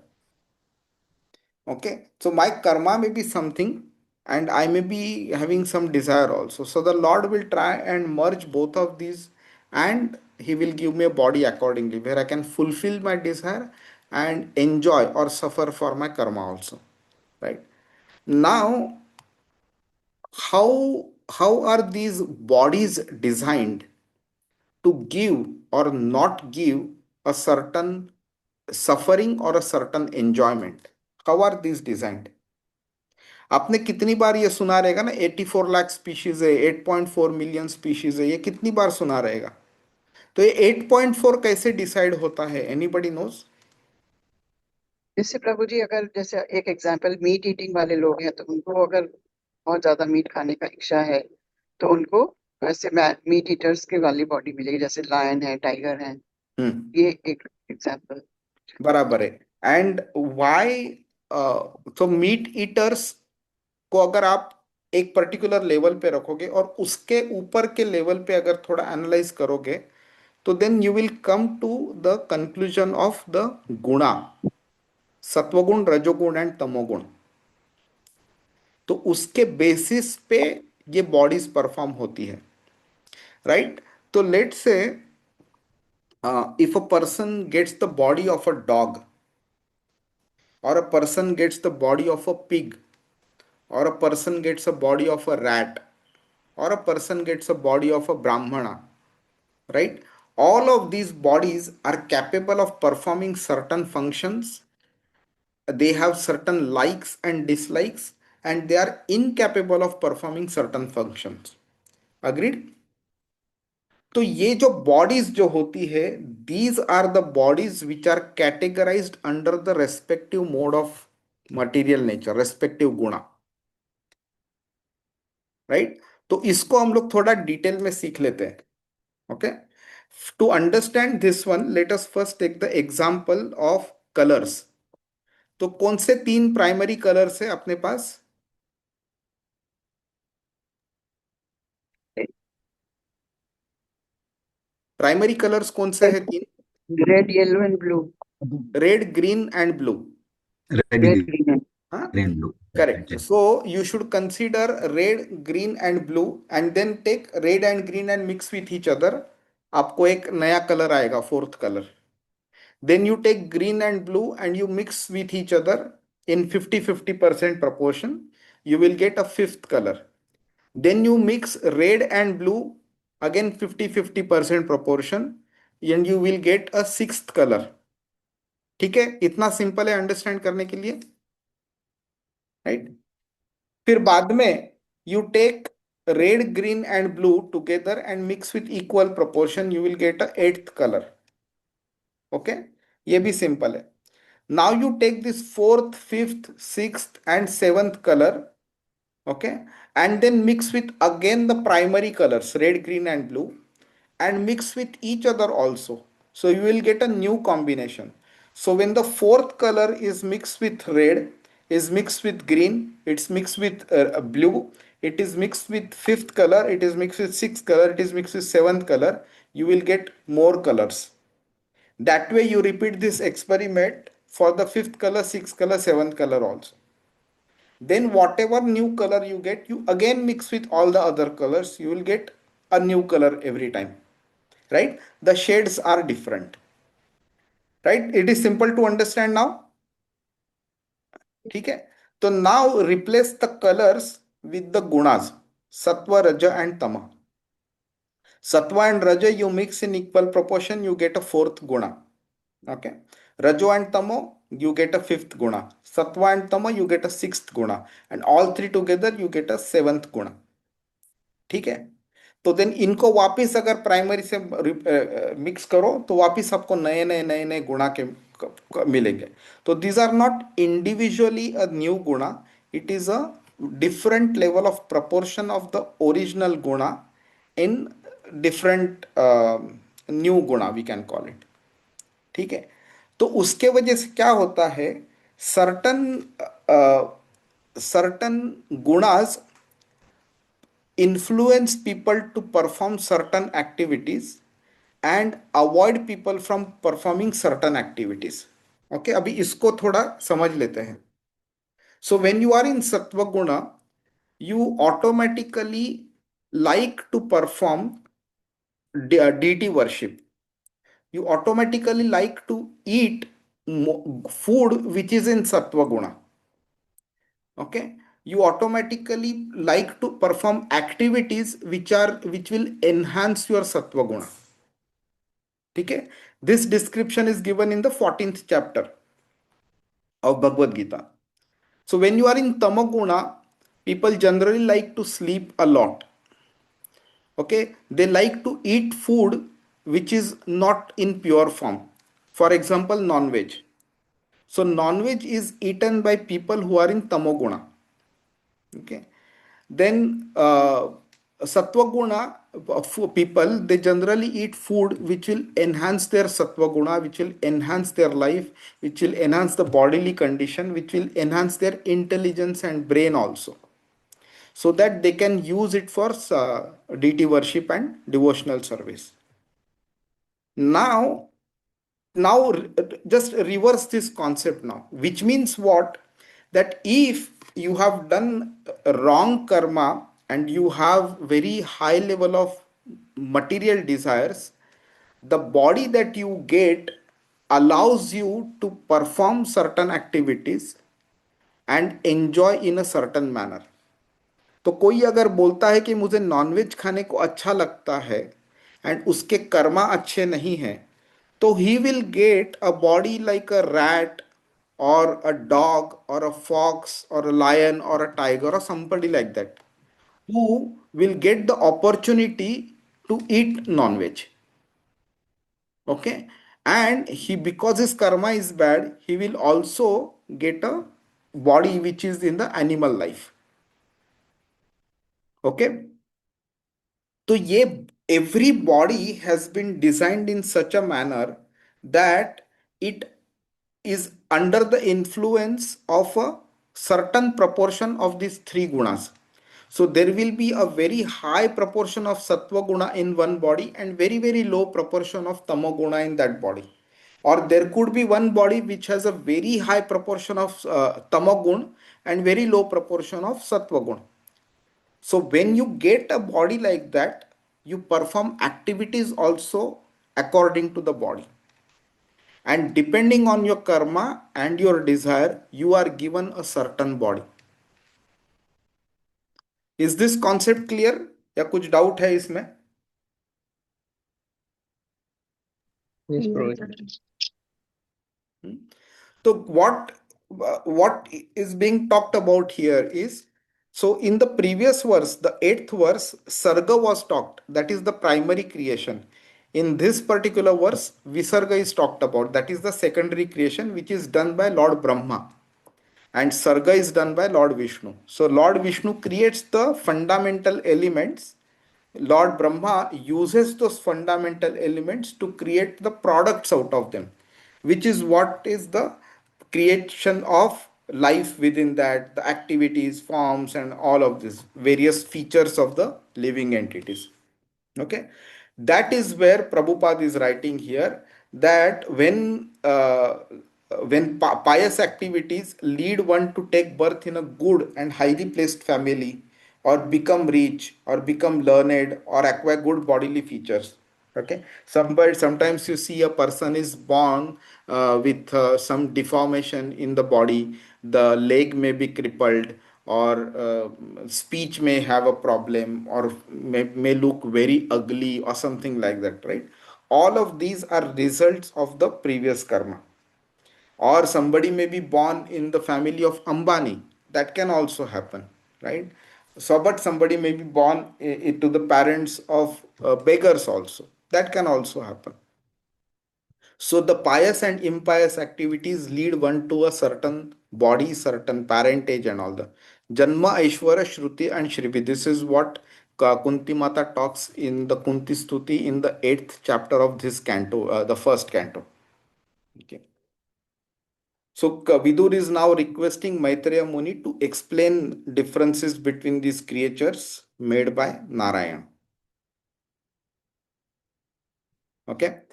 Okay, so my karma may be something, and I may be having some desire also. So the Lord will try and merge both of these, and He will give me a body accordingly, where I can fulfill my desire and enjoy or suffer for my karma also. Right? Now, how are these bodies designed to give or not give a certain suffering or a certain enjoyment? How are these designed? आपने कितनी बार ये सुना रहेगा ना, 84 lakh species है, 8.4 million species है, ये कितनी बार सुना रहेगा? तो ये 8.4 कैसे डिसाइड होता है? Anybody knows? जैसे प्रभु जी अगर जैसे एक एग्जांपल मीट ईटिंग वाले लोग हैं तो उनको अगर बहुत ज्यादा मीट खाने का इच्छा है तो उनको वैसे मीट ईटर्स की वाली बॉडी मिलेगी, जैसे लायन है, टाइगर है, ये एक एग्जांपल. बराबर है. And why? तो मीट ईटर्स को अगर आप एक पर्टिकुलर लेवल पे रखोगे और उसके ऊपर के लेवल पे अगर थोड़ा एनालाइज करोगे, तो then you will come to the conclusion of the guna, sattvaguna, रजोगुण एंड तमोगुण. तो उसके बेसिस पे ये बॉडीज परफॉर्म होती है, right? So let's say if a person gets the body of a dog, or a person gets the body of a pig, or a person gets a body of a rat, or a person gets a body of a brahmana, right? All of these bodies are capable of performing certain functions. They have certain likes and dislikes, and they are incapable of performing certain functions. Agreed? तो ये जो bodies जो होती है, these are the bodies which are categorized under the respective mode of material nature, respective गुणा, right? तो इसको हम लोग थोड़ा डिटेल में सीख लेते हैं. Okay, to understand this one, let us first take the example of colours. तो कौन से तीन प्राइमरी कलर्स है अपने पास? प्राइमरी कलर्स कौन से है तीन? Red, yellow, and blue. Red, green and blue. Red, Red, green, and हाँ, green, blue. correct. So you should consider red, green and blue, and then take red and green and mix with each other. आपको एक नया colour आएगा, fourth colour. Then you take green and blue and you mix with each other in 50-50% proportion. You will get a fifth color. Then you mix red and blue again 50-50% proportion, and you will get a sixth color. ठीक है, इतना simple है understand करने के लिए, right? फिर बाद में you take red, green and blue together and mix with equal proportion, you will get a eighth colour. Okay, ये भी सिंपल है. Now you take this fourth, fifth, sixth and seventh colour, okay, and then mix with again the primary colors red, green and blue, and mix with each other also, so you will get a new combination. So when the fourth color is mixed with red, is mixed with green, it's mixed with blue, it is mixed with fifth color, it is mixed with sixth color, it is mixed with seventh color, you will get more colors. That way you repeat this experiment for the fifth color, sixth color, seventh color also. Then whatever new color you get, you again mix with all the other colors, you will get a new color every time, right? The shades are different, right? It is simple to understand now. ठीक है, तो now replace the colors with the gunas, sattva, raja and tama. Sattva and raja you mix in equal proportion, you get a fourth guna. Okay, rajo and tamo you get a fifth guna, sattva and tama you get a sixth guna, and all three together you get a seventh guna. ठीक है, तो then इनको वापस अगर primary से mix करो तो वापस आपको नए नए नए नए गुणा के मिलेंगे. तो these are not individually a new guna, it is a different level of proportion of the original guna in different new guna, we can call it. ठीक है, तो उसके वजह से क्या होता है, certain certain gunas influence people to perform certain activities and avoid people from performing certain activities. Okay, अभी इसको थोड़ा समझ लेते हैं. So when you are in sattva guna, you automatically like to perform deity worship. You automatically like to eat food which is in sattva guna. Okay, you automatically like to perform activities which will enhance your sattva guna. ठीक है, this description is given in the 14th chapter of Bhagavad Gita. So when you are in tamoguna, people generally like to sleep a lot. Okay, they like to eat food which is not in pure form. For example, non-veg. So non-veg is eaten by people who are in tamoguna. Okay, then sattva guna people, they generally eat food which will enhance their sattva guna, which will enhance their life, which will enhance the bodily condition, which will enhance their intelligence and brain also, so that they can use it for deity worship and devotional service. Now just reverse this concept now, which means what, that if you have done wrong karma and you have very high level of material desires, the body that you get allows you to perform certain activities and enjoy in a certain manner. तो कोई अगर बोलता है कि मुझे nonveg खाने को अच्छा लगता है एंड उसके कर्मा अच्छे नहीं हैं, तो he will get a body like a rat or a dog or a fox or a lion or a tiger or somebody like that who will get the opportunity to eat non-veg. Okay, and he, because his karma is bad, he will also get a body which is in the animal life. Okay, so ये every body has been designed in such a manner that it is under the influence of a certain proportion of these three gunas. So there will be a very high proportion of sattva guna in one body and very low proportion of tamo guna in that body. Or there could be one body which has a very high proportion of tamo gun and very low proportion of sattva gun. So when you get a body like that, you perform activities also according to the body. And depending on your karma and your desire, you are given a certain body. Is this concept clear? या कुछ doubt है इसमें? Yes, Clear, Prabhuji. Hmm? So what is being talked about here is, so in the previous verse, the 8th verse, Sarga was talked, that is the primary creation. In this particular verse, Visarga is talked about, that is the secondary creation which is done by Lord Brahma, and Sarga is done by Lord Vishnu. So Lord Vishnu creates the fundamental elements. Lord Brahma uses those fundamental elements to create the products out of them, which is what is the creation of life within that, the activities, forms, and all of these various features of the living entities. Okay, that is where Prabhupada is writing here, that when pious activities lead one to take birth in a good and highly placed family, or become rich, or become learned, or acquire good bodily features. Okay, sometimes you see a person is born with some deformation in the body, the leg may be crippled, or speech may have a problem, or may look very ugly or something like that, right? All of these are results of the previous karma. Or somebody may be born in the family of Ambani, that can also happen, right? So but somebody may be born to the parents of beggars also, that can also happen. So the pious and impious activities lead one to a certain body, certain parentage, and all the Janma, Aishwara, Shruti, and Shrivi. This is what Kunti Mata talks in the Kunti Stuti in the 8th chapter of this canto, the first canto. Okay. So Vidur is now requesting Maitreya Muni to explain differences between these creatures made by Narayan. Okay.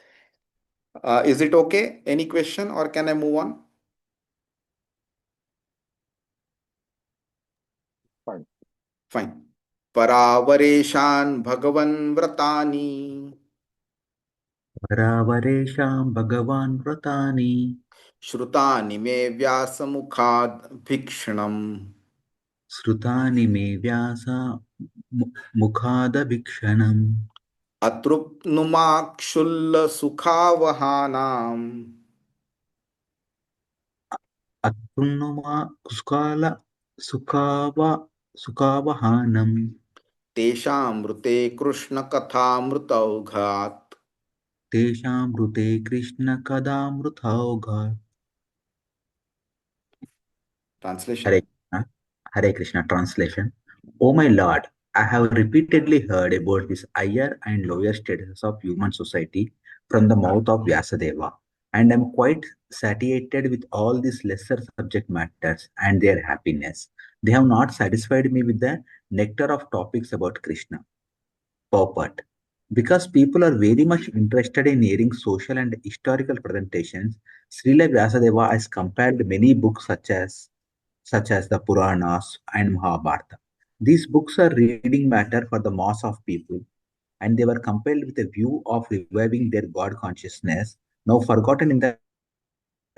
Is it okay? Any question, or can I move on? Fine. Fine. परावरेशान् भगवन् व्रतानि वरावरेषां भगवान् व्रतानि श्रुतानि मे व्यासमुखाद् भीक्ष्णम् श्रुतानि मे व्यास मुखादभीक्षणम् अतृप्नुमाक्षुल्लसुखावहानाम् अतृणुमा कुस्काल सुखाव सुखावहानम् तेषामृते कृष्णकथामृतौघात्. तेषामृते कृष्णकदामृतौघ Translation. Hare Krishna. Hare Krishna translation. O my Lord, I have repeatedly heard about this higher and lower status of human society from the mouth of Vyasadeva, and am quite satiated with all these lesser subject matters and their happiness. They have not satisfied me with the nectar of topics about Krishna. Purport. Because people are very much interested in hearing social and historical presentations, Srila Vyasadeva has compiled many books such as the Puranas and Mahabharata. These books are reading matter for the mass of people, and they were compelled with a view of reviving their God consciousness, now forgotten in the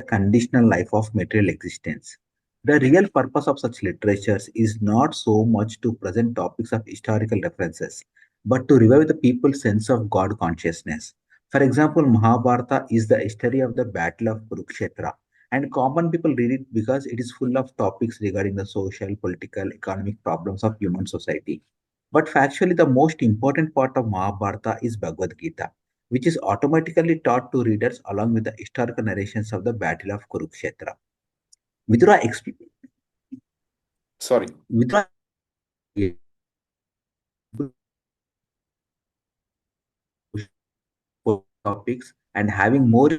conditional life of material existence. The real purpose of such literatures is not so much to present topics of historical references, but to revive the people's sense of God consciousness. For example, Mahabharata is the history of the Battle of Kurukshetra, and common people read it because it is full of topics regarding the social, political, economic problems of human society. But factually, the most important part of Mahabharata is Bhagavad Gita, which is automatically taught to readers along with the historical narrations of the Battle of Kurukshetra. Vidura, Sorry. Vidura topics and having more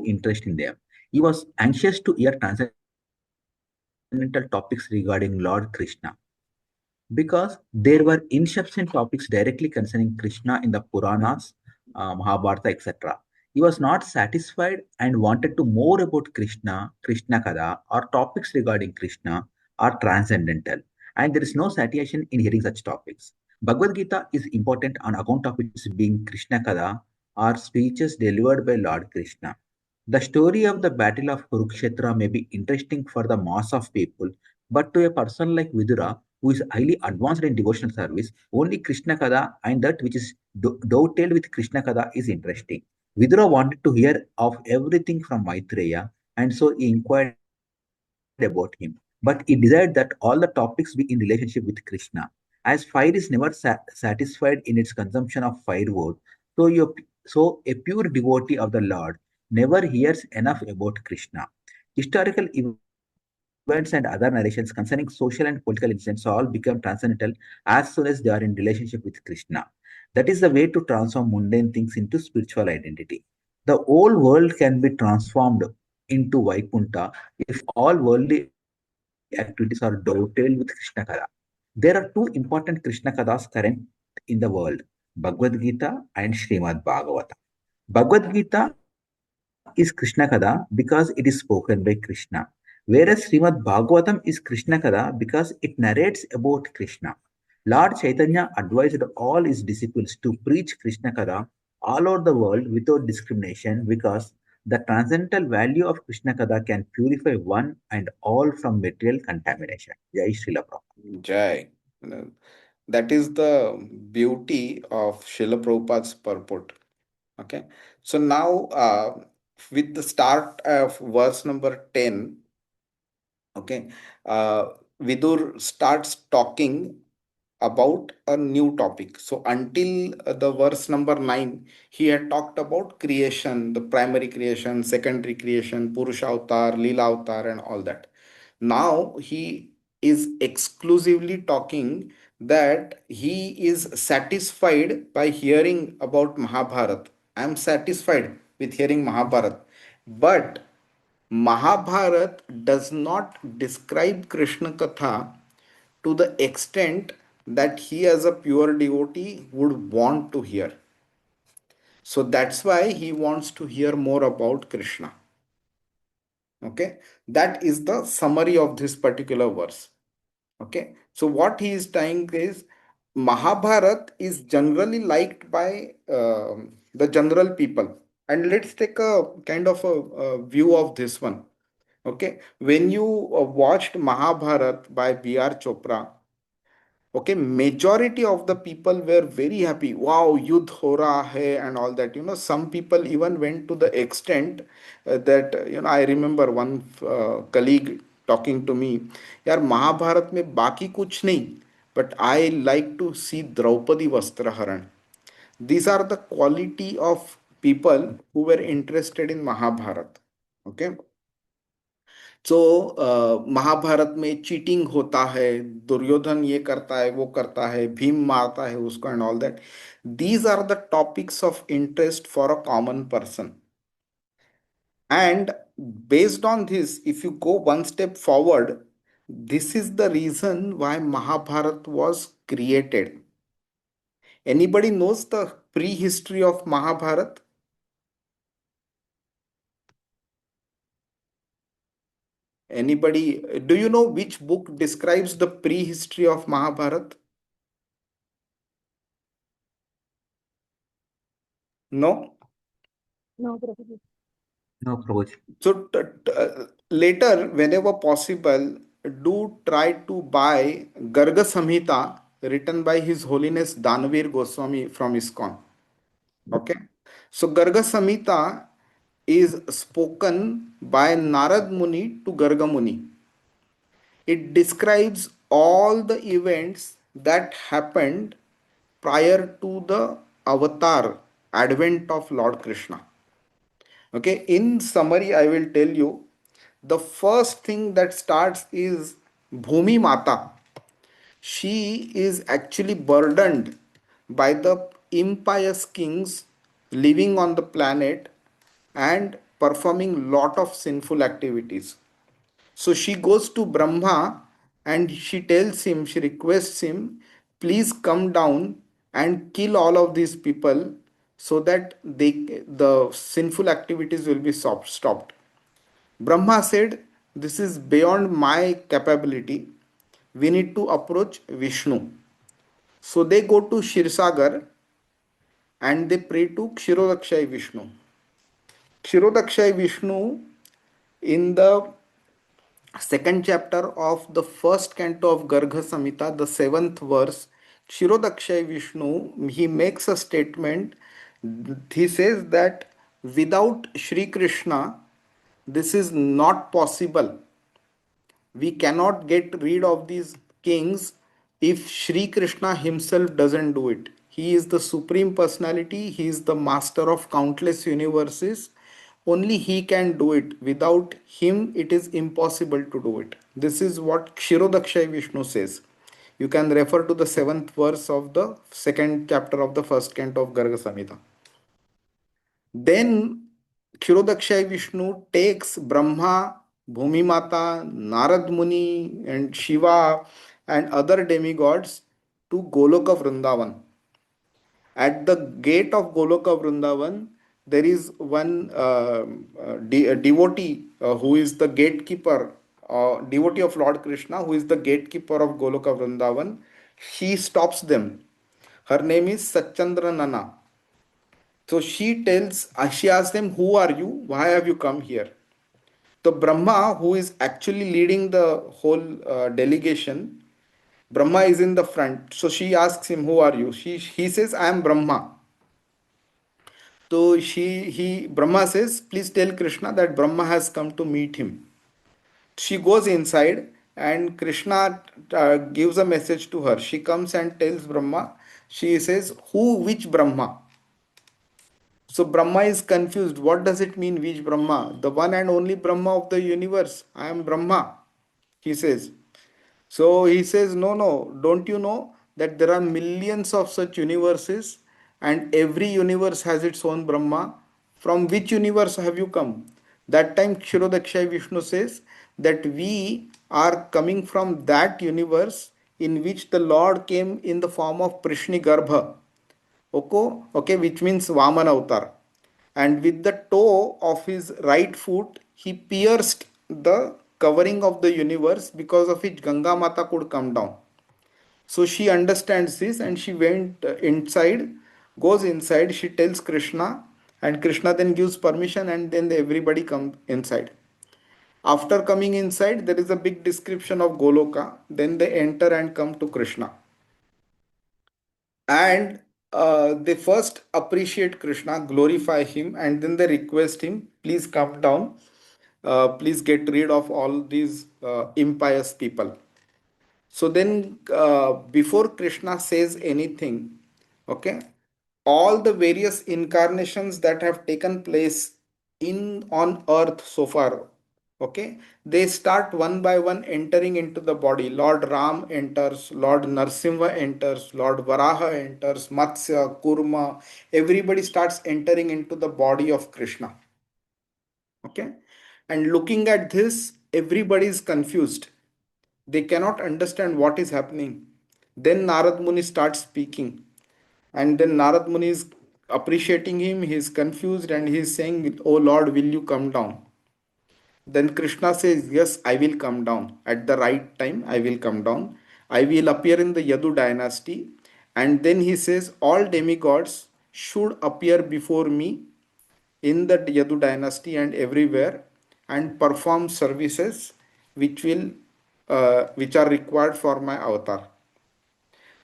interest in them. He was anxious to hear transcendental topics regarding Lord Krishna because there were insufficient topics directly concerning Krishna in the Puranas, Mahabharata, etc. He was not satisfied and wanted to more about Krishna, Krishna Kada, or topics regarding Krishna are transcendental, and there is no satisfaction in hearing such topics. Bhagavad Gita is important on account of its being Krishna Kada or speeches delivered by Lord Krishna. The story of the Battle of Kurukshetra may be interesting for the mass of people, but to a person like Vidura, who is highly advanced in devotional service, only Krishna Kada and that which is dovetailed with Krishna Kada is interesting. Vidura wanted to hear of everything from Maitreya, and so he inquired about him. But he desired that all the topics be in relationship with Krishna. As fire is never satisfied in its consumption of firewood, so, so a pure devotee of the Lord never hears enough about Krishna. Historical events and other narrations concerning social and political incidents all become transcendental as soon as they are in relationship with Krishna. That is the way to transform mundane things into spiritual identity. The whole world can be transformed into Vaikuntha if all worldly activities are dovetailed with Krishna Kada. There are two important Krishna Kadas current in the world, Bhagavad Gita and Srimad Bhagavatam. Bhagavad Gita is Krishna Kada because it is spoken by Krishna, whereas Srimad Bhagavatam is Krishna Kada because it narrates about Krishna. Lord Chaitanya advised all his disciples to preach Krishna Kada all over the world without discrimination because the transcendental value of Krishna Kada can purify one and all from material contamination. Jai Srila Prabhupada. Jai. You know, that is the beauty of Srila Prabhupada's purport. Okay. So now, with the start of verse number 10, okay, Vidur starts talking about a new topic. So until the verse number 9, he had talked about creation, the primary creation, secondary creation, Purusha avatar, Leela avatar, and all that. Now he is exclusively talking that he is satisfied by hearing about Mahabharat. I am satisfied with hearing Mahabharat. But Mahabharat does not describe Krishna Katha to the extent that he, as a pure devotee, would want to hear. So that's why he wants to hear more about Krishna. Okay, that is the summary of this particular verse. Okay, so what he is saying is Mahabharat is generally liked by the general people. And let's take a kind of a view of this one. Okay, when you watched Mahabharat by B.R. Chopra, okay, majority of the people were very happy. Wow, yudh ho raha hai and all that. Some people even went to the extent that I remember one colleague talking to me, यार महाभारत में बाकी कुछ नहीं, but I like to see Draupadi Vastraharan. These are the quality of people who were interested in Mahabharat. Okay. तो महाभारत में cheating होता है, दुर्योधन ये करता है, वो करता है, भीम मारता है उसको and all that. These are the topics of interest for a common person. And based on this, if you go one step forward, this is the reason why Mahabharat was created. Anybody knows the prehistory of Mahabharat? Anybody, do you know which book describes the prehistory of Mahabharat? No? No, Prabhuji. No, Prabhuji. So later, whenever possible, do try to buy Garga Samhita written by His Holiness Danavir Goswami from ISKCON. Okay? So Garga Samhita is spoken by Narad Muni to Garga Muni. It describes all the events that happened prior to the avatar, advent of Lord Krishna. Okay, in summary, I will tell you the first thing that starts is Bhumi Mata. She is actually burdened by the impious kings living on the planet and performing lot of sinful activities. So she goes to Brahma and she tells him, she requests him, please come down and kill all of these people so that the sinful activities will be stopped. Brahma said, this is beyond my capability. We need to approach Vishnu. So they go to Shirsagar and they pray to Kshirodakshay Vishnu. Kshirodakshay Vishnu in the second chapter of the first canto of Garga Samhita, the seventh verse, Kshirodakshay Vishnu, he makes a statement. He says that without Shri Krishna, this is not possible. We cannot get rid of these kings if Shri Krishna himself doesn't do it. He is the supreme personality, he is the master of countless universes. Only he can do it. Without him, it is impossible to do it. This is what Kshirodakshay Vishnu says. You can refer to the seventh verse of the second chapter of the first canto of Garga Samhita. Then Kshirodakshay Vishnu takes Brahma, Bhumi Mata, Narad Muni, and Shiva and other demigods to Goloka Vrindavan. At the gate of Goloka Vrindavan, there is one devotee who is the gatekeeper, devotee of Lord Krishna, who is the gatekeeper of Goloka Vrindavan. She stops them. Her name is Satchandra Nana. So she asks them, who are you? Why have you come here? So Brahma, who is actually leading the whole delegation, Brahma is in the front. So she asks him, who are you? He says, I am Brahma. So Brahma says, please tell Krishna that Brahma has come to meet him. She goes inside and Krishna gives a message to her. She comes and tells Brahma, she says, which Brahma? So Brahma is confused. What does it mean, which Brahma? The one and only Brahma of the universe. I am Brahma, he says. So he says, no, no, don't you know that there are millions of such universes and every universe has its own Brahma? From which universe have you come? That time Kshirodakshay Vishnu says that we are coming from that universe in which the Lord came in the form of Prishni Garbha. Okay, which means Vamana Avatar. And with the toe of his right foot, he pierced the covering of the universe because of which Ganga Mata could come down. So she understands this and she went inside, goes inside, she tells Krishna, and Krishna then gives permission, and then everybody comes inside. After coming inside, there is a big description of Goloka. Then they enter and come to Krishna. And they first appreciate Krishna, glorify him, and then they request him, please come down, please get rid of all these impious people. So then, before Krishna says anything, okay, all the various incarnations that have taken place in on earth so far, okay, they start one by one entering into the body. Lord Ram enters, Lord Narsimha enters, Lord Varaha enters, Matsya, Kurma, everybody starts entering into the body of Krishna. Okay, and looking at this, everybody is confused. They cannot understand what is happening. Then Narad Muni starts speaking, and then Narad Muni is appreciating him. He is confused and he is saying, oh Lord, will you come down? Then Krishna says, yes, I will come down. At the right time, I will come down. I will appear in the Yadu dynasty. And then he says, all demigods, should appear before me in the Yadu dynasty and everywhere and perform services which are required for my avatar.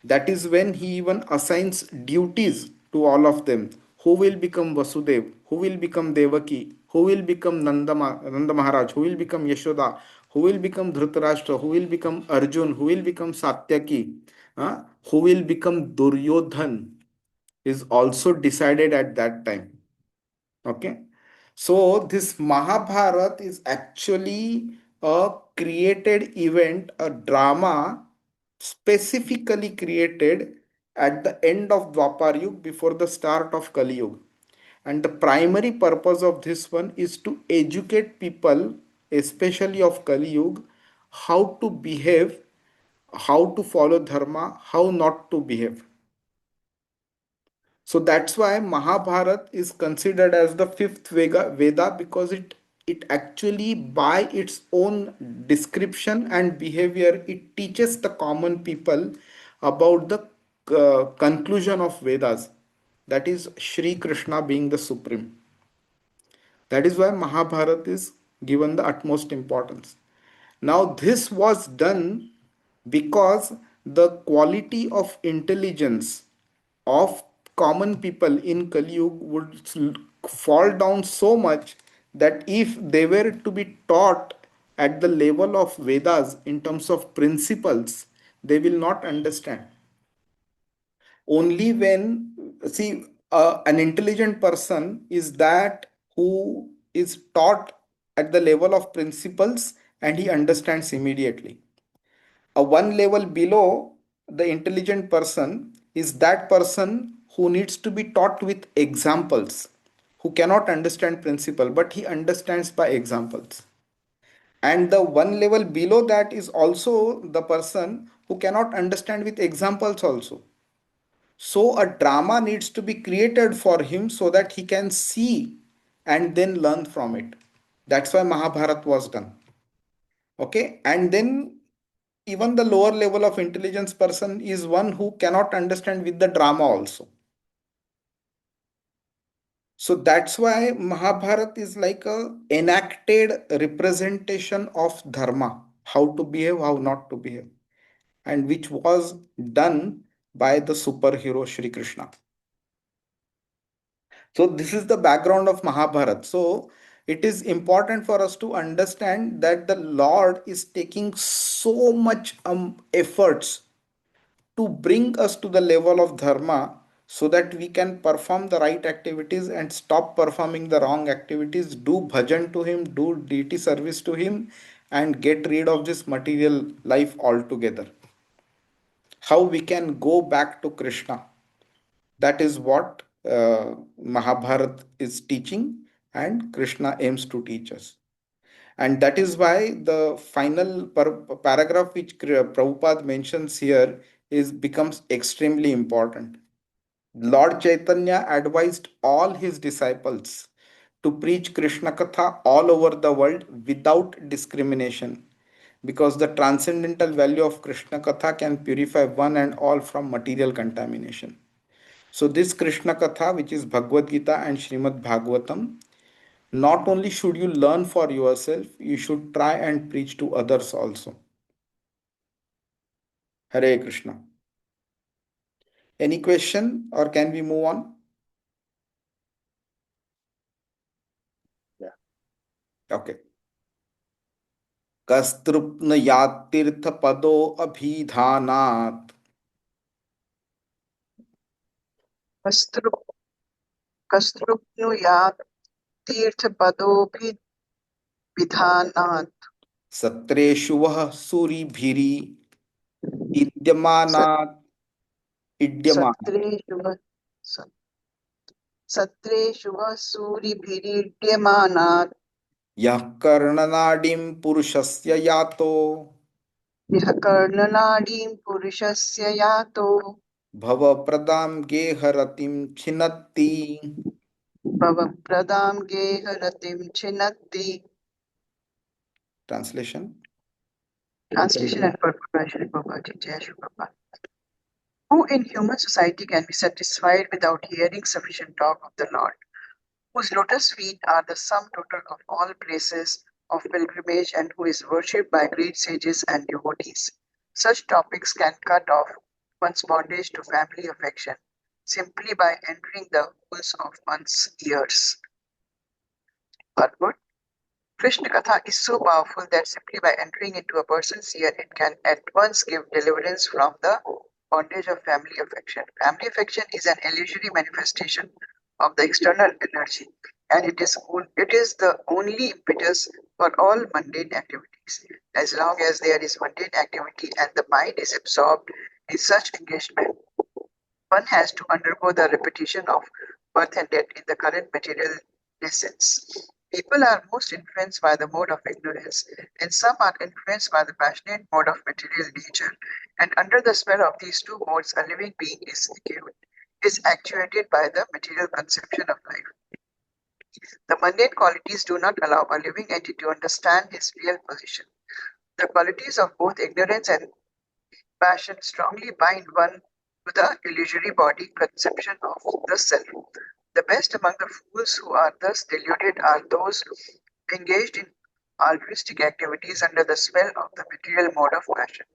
That is when he even assigns duties to all of them. Who will become Vasudev? Who will become Devaki? Who will become Nanda Maharaj? Who will become Yashoda? Who will become Dhritarashtra? Who will become Arjun? Who will become Satyaki? Who will become Duryodhan is also decided at that time. Okay. So this Mahabharat is actually a created event, a drama specifically created at the end of Dwapar Yuga before the start of Kali Yuga. And the primary purpose of this one is to educate people, especially of Kali Yuga, how to behave, how to follow dharma, how not to behave. So that's why Mahabharat is considered as the fifth Veda because it actually by its own description and behavior it teaches the common people about the conclusion of Vedas, that is Shri Krishna being the supreme. That is why Mahabharata is given the utmost importance. Now, this was done because the quality of intelligence of common people in Kali Yuga would fall down so much that if they were to be taught at the level of Vedas in terms of principles, they will not understand. Only when, see, an intelligent person is that who is taught at the level of principles and he understands immediately. A one level below the intelligent person is that person who needs to be taught with examples, who cannot understand principle but he understands by examples. And the one level below that is also the person who cannot understand with examples also. So a drama needs to be created for him so that he can see and then learn from it. That's why Mahabharata was done. Okay, and then even the lower level of intelligence person is one who cannot understand with the drama also. So that's why Mahabharata is like a enacted representation of dharma, how to behave, how not to behave, and which was done by the superhero Shri Krishna. So this is the background of Mahabharata. So it is important for us to understand that the Lord is taking so much efforts to bring us to the level of dharma so that we can perform the right activities and stop performing the wrong activities, do bhajan to him, do deity service to him, and get rid of this material life altogether. How we can go back to Krishna. That is what Mahabharata is teaching, and Krishna aims to teach us. And that is why the final paragraph which Prabhupada mentions here is becomes extremely important. Lord Chaitanya advised all his disciples to preach Krishna Katha all over the world without discrimination because the transcendental value of Krishna Katha can purify one and all from material contamination. So this Krishna Katha, which is Bhagavad Gita and Srimad Bhagavatam, not only should you learn for yourself, you should try and preach to others also. Hare Krishna. Any question or can we move on? Yeah. Okay. Kastrupna yatirtha pado abhidhanat कस्तृ कस्तृप्नुयात् तीर्थपदोभिधानात् satreshu vah suribhiri idyamanat idyamana सत्रेषु स- सत्रेषु सूरिभिरीड्यमानात् yah karnanadim purushasya yato यः कर्णनाडीं पुरुषस्य यातो bhava pradam geharatim chinatti. भवप्रदां गेहरतिं छिनत्ति. Translation. Translation and purport by Srila Prabhupada. Jai Srila Prabhupada. Who in human society can be satisfied without hearing sufficient talk of the Lord, whose lotus feet are the sum total of all places of pilgrimage and who is worshipped by great sages and devotees? Such topics can cut off one's bondage to family affection simply by entering the holes of one's ears. Purport. Krishna Katha is so powerful that simply by entering into a person's ear, it can at once give deliverance from the bondage of family affection. Family affection is an illusory manifestation of the external energy, and it is the only impetus for all mundane activities. As long as there is mundane activity and the mind is absorbed in such engagement, one has to undergo the repetition of birth and death in the current material essence. People are most influenced by the mode of ignorance, and some are influenced by the passionate mode of material nature. And under the spell of these two modes, a living being is actuated by the material conception of life. The mundane qualities do not allow a living entity to understand his real position. The qualities of both ignorance and passion strongly bind one to the illusory body conception of the self. The best among the fools who are thus deluded are those engaged in altruistic activities under the spell of the material mode of passion.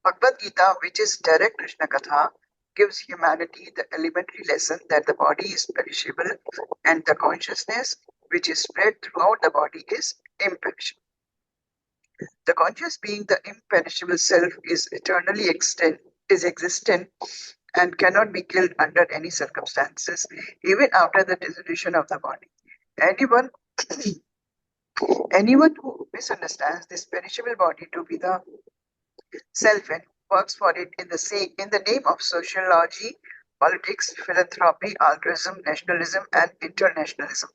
Bhagavad Gita, which is direct Krishna Katha, gives humanity the elementary lesson that the body is perishable and the consciousness which is spread throughout the body is imperishable. The conscious being, the imperishable self, is existent and cannot be killed under any circumstances, even after the dissolution of the body. Anyone, anyone who misunderstands this perishable body to be the self and works for it in the name of sociology, politics, philanthropy, altruism, nationalism, and internationalism,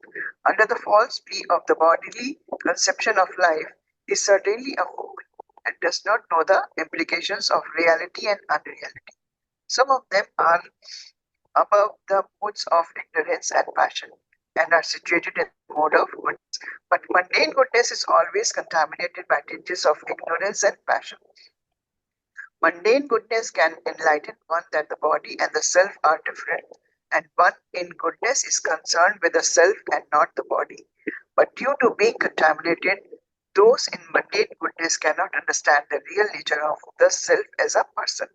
under the false plea of the bodily conception of life, is certainly a fool and does not know the implications of reality and unreality. Some of them are above the moods of ignorance and passion and are situated in the mode of goodness. But mundane goodness is always contaminated by tinges of ignorance and passion. Mundane goodness can enlighten one that the body and the self are different, and one in goodness is concerned with the self and not the body. But due to being contaminated, those in mundane goodness cannot understand the real nature of the self as a person.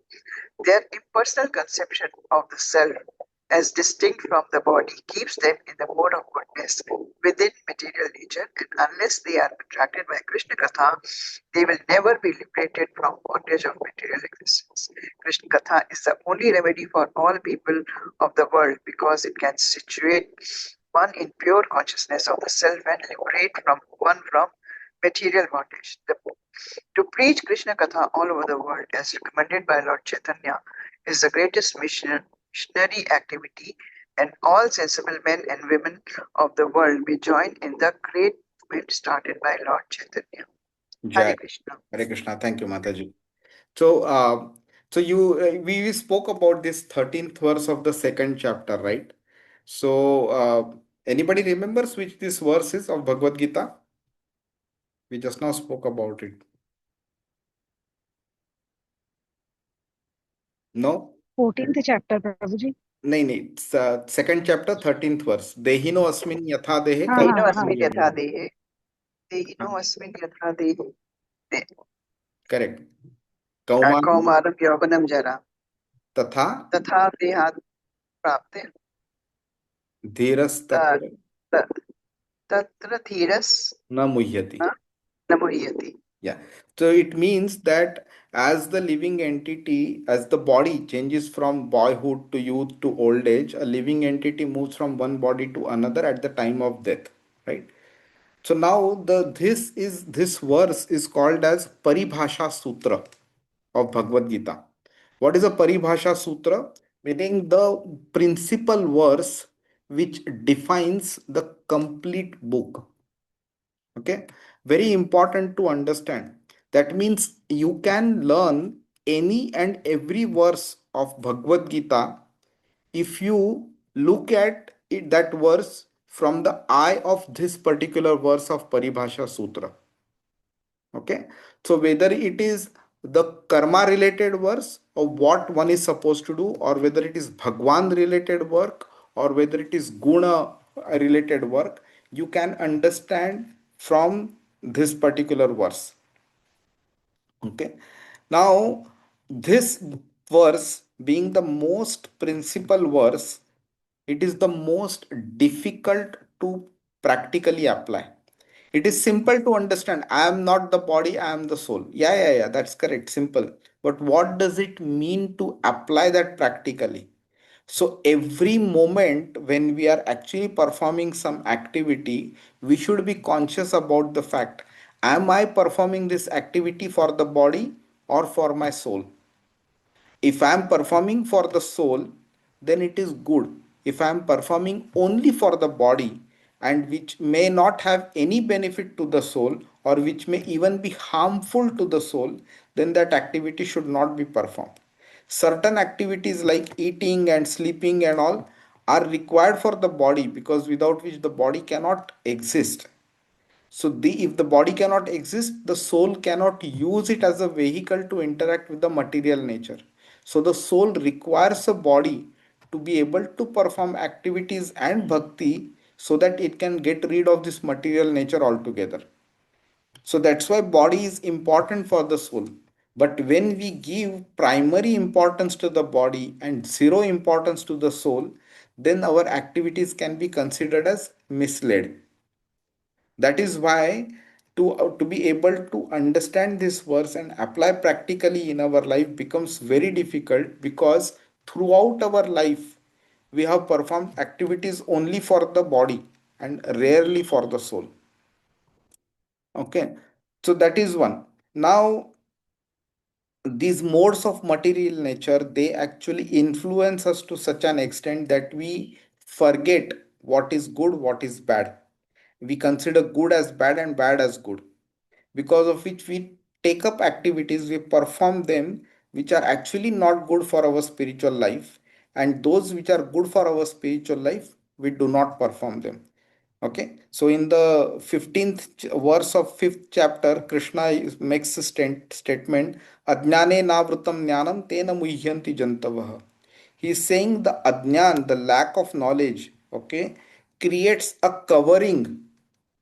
Their impersonal conception of the self as distinct from the body keeps them in the mode of goodness within material nature, and unless they are attracted by Krishna Katha, they will never be liberated from bondage of material existence. Krishna Katha is the only remedy for all people of the world because it can situate one in pure consciousness of the self and liberate one from material bondage. To preach Krishna Katha all over the world, as recommended by Lord Chaitanya, is the greatest missionary activity, and all sensible men and women of the world may join in the great movement started by Lord Chaitanya. Hare Jai. Krishna. Hare Krishna. Thank you, Mataji. So we spoke about this 13th verse of the second chapter, right? Anybody remembers which this verse is of Bhagavad Gita? We just now spoke about it. No? 14th chapter, Prabhuji. नहीं, second chapter 13th verse. देहिनो अस्मिन् यथा देहे हाँ Dehino हाँ हाँ asmin कर्म yatha dehe. Dehino asmin yatha dehe. correct. कौमार Kaumaram yoganam jara. तथा Tatha dehat prapte. धीरस्तत्र Tatra dhiras न मुह्यति. namuhyati. Yeah. So it means that as the living entity, as the body changes from boyhood to youth to old age, a living entity moves from one body to another at the time of death, right? So now this verse is called as Paribhasha Sutra of Bhagavad Gita. What is a Paribhasha Sutra? Meaning the principal verse which defines the complete book. Okay, very important to understand. That means you can learn any and every verse of Bhagavad Gita if you look at it, that verse from the eye of this particular verse of Paribhasha Sutra. Okay, so whether it is the karma related verse of what one is supposed to do, or whether it is Bhagwan related work, or whether it is Guna related work, you can understand from this particular verse. Okay. Now, this verse being the most principal verse, it is the most difficult to practically apply. It is simple to understand. I am not the body, I am the soul. Yeah, that's correct. Simple. But what does it mean to apply that practically? So, every moment when we are actually performing some activity, we should be conscious about the fact, am I performing this activity for the body or for my soul? If I am performing for the soul, then it is good. If I am performing only for the body, and which may not have any benefit to the soul, or which may even be harmful to the soul, then that activity should not be performed. Certain activities like eating and sleeping and all are required for the body, because without which the body cannot exist. So if the body cannot exist, the soul cannot use it as a vehicle to interact with the material nature. So the soul requires a body to be able to perform activities and bhakti, so that it can get rid of this material nature altogether. So that's why body is important for the soul. But when we give primary importance to the body and zero importance to the soul, then our activities can be considered as misled. That is why to be able to understand this verse and apply practically in our life becomes very difficult, because throughout our life we have performed activities only for the body and rarely for the soul. Okay, so that is one. Now, these modes of material nature, they actually influence us to such an extent that we forget what is good, what is bad. We consider good as bad and bad as good, because of which we take up activities, we perform them, which are actually not good for our spiritual life, and those which are good for our spiritual life, we do not perform them. Okay, so in the 15th verse of 5th chapter, Krishna makes a statement, Ajnane navrutam jnanam tena muhyanti jantavah. He is saying the ajnan, the lack of knowledge, okay, creates a covering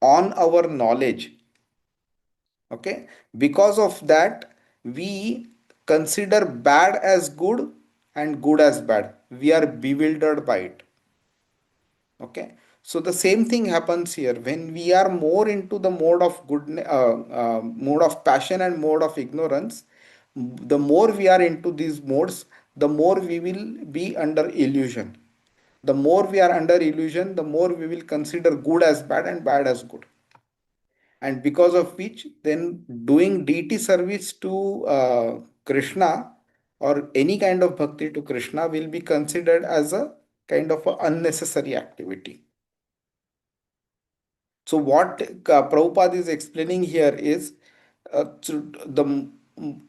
on our knowledge. Okay, because of that, we consider bad as good and good as bad. We are bewildered by it. Okay, so the same thing happens here when we are more into the mode of good, mode of passion and mode of ignorance. The more we are into these modes, the more we will be under illusion. The more we are under illusion, the more we will consider good as bad and bad as good. And because of which, then doing deity service to Krishna, or any kind of bhakti to Krishna, will be considered as a kind of a unnecessary activity. So what Prabhupada is explaining here is,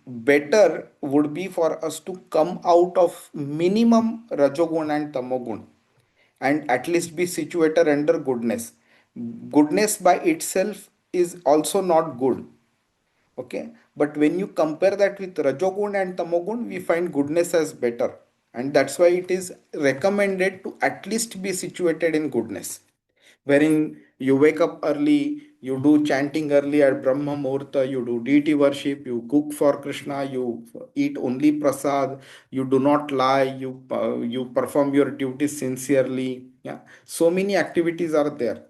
better would be for us to come out of minimum rajogun and tamogun, and at least be situated under goodness. Goodness by itself is also not good. Okay, but when you compare that with rajogun and tamogun, we find goodness as better, and that's why it is recommended to at least be situated in goodness, wherein you wake up early, you do chanting early at Brahma Muhurta, you do deity worship, you cook for Krishna, you eat only prasad, you do not lie, you perform your duties sincerely. Yeah, so many activities are there.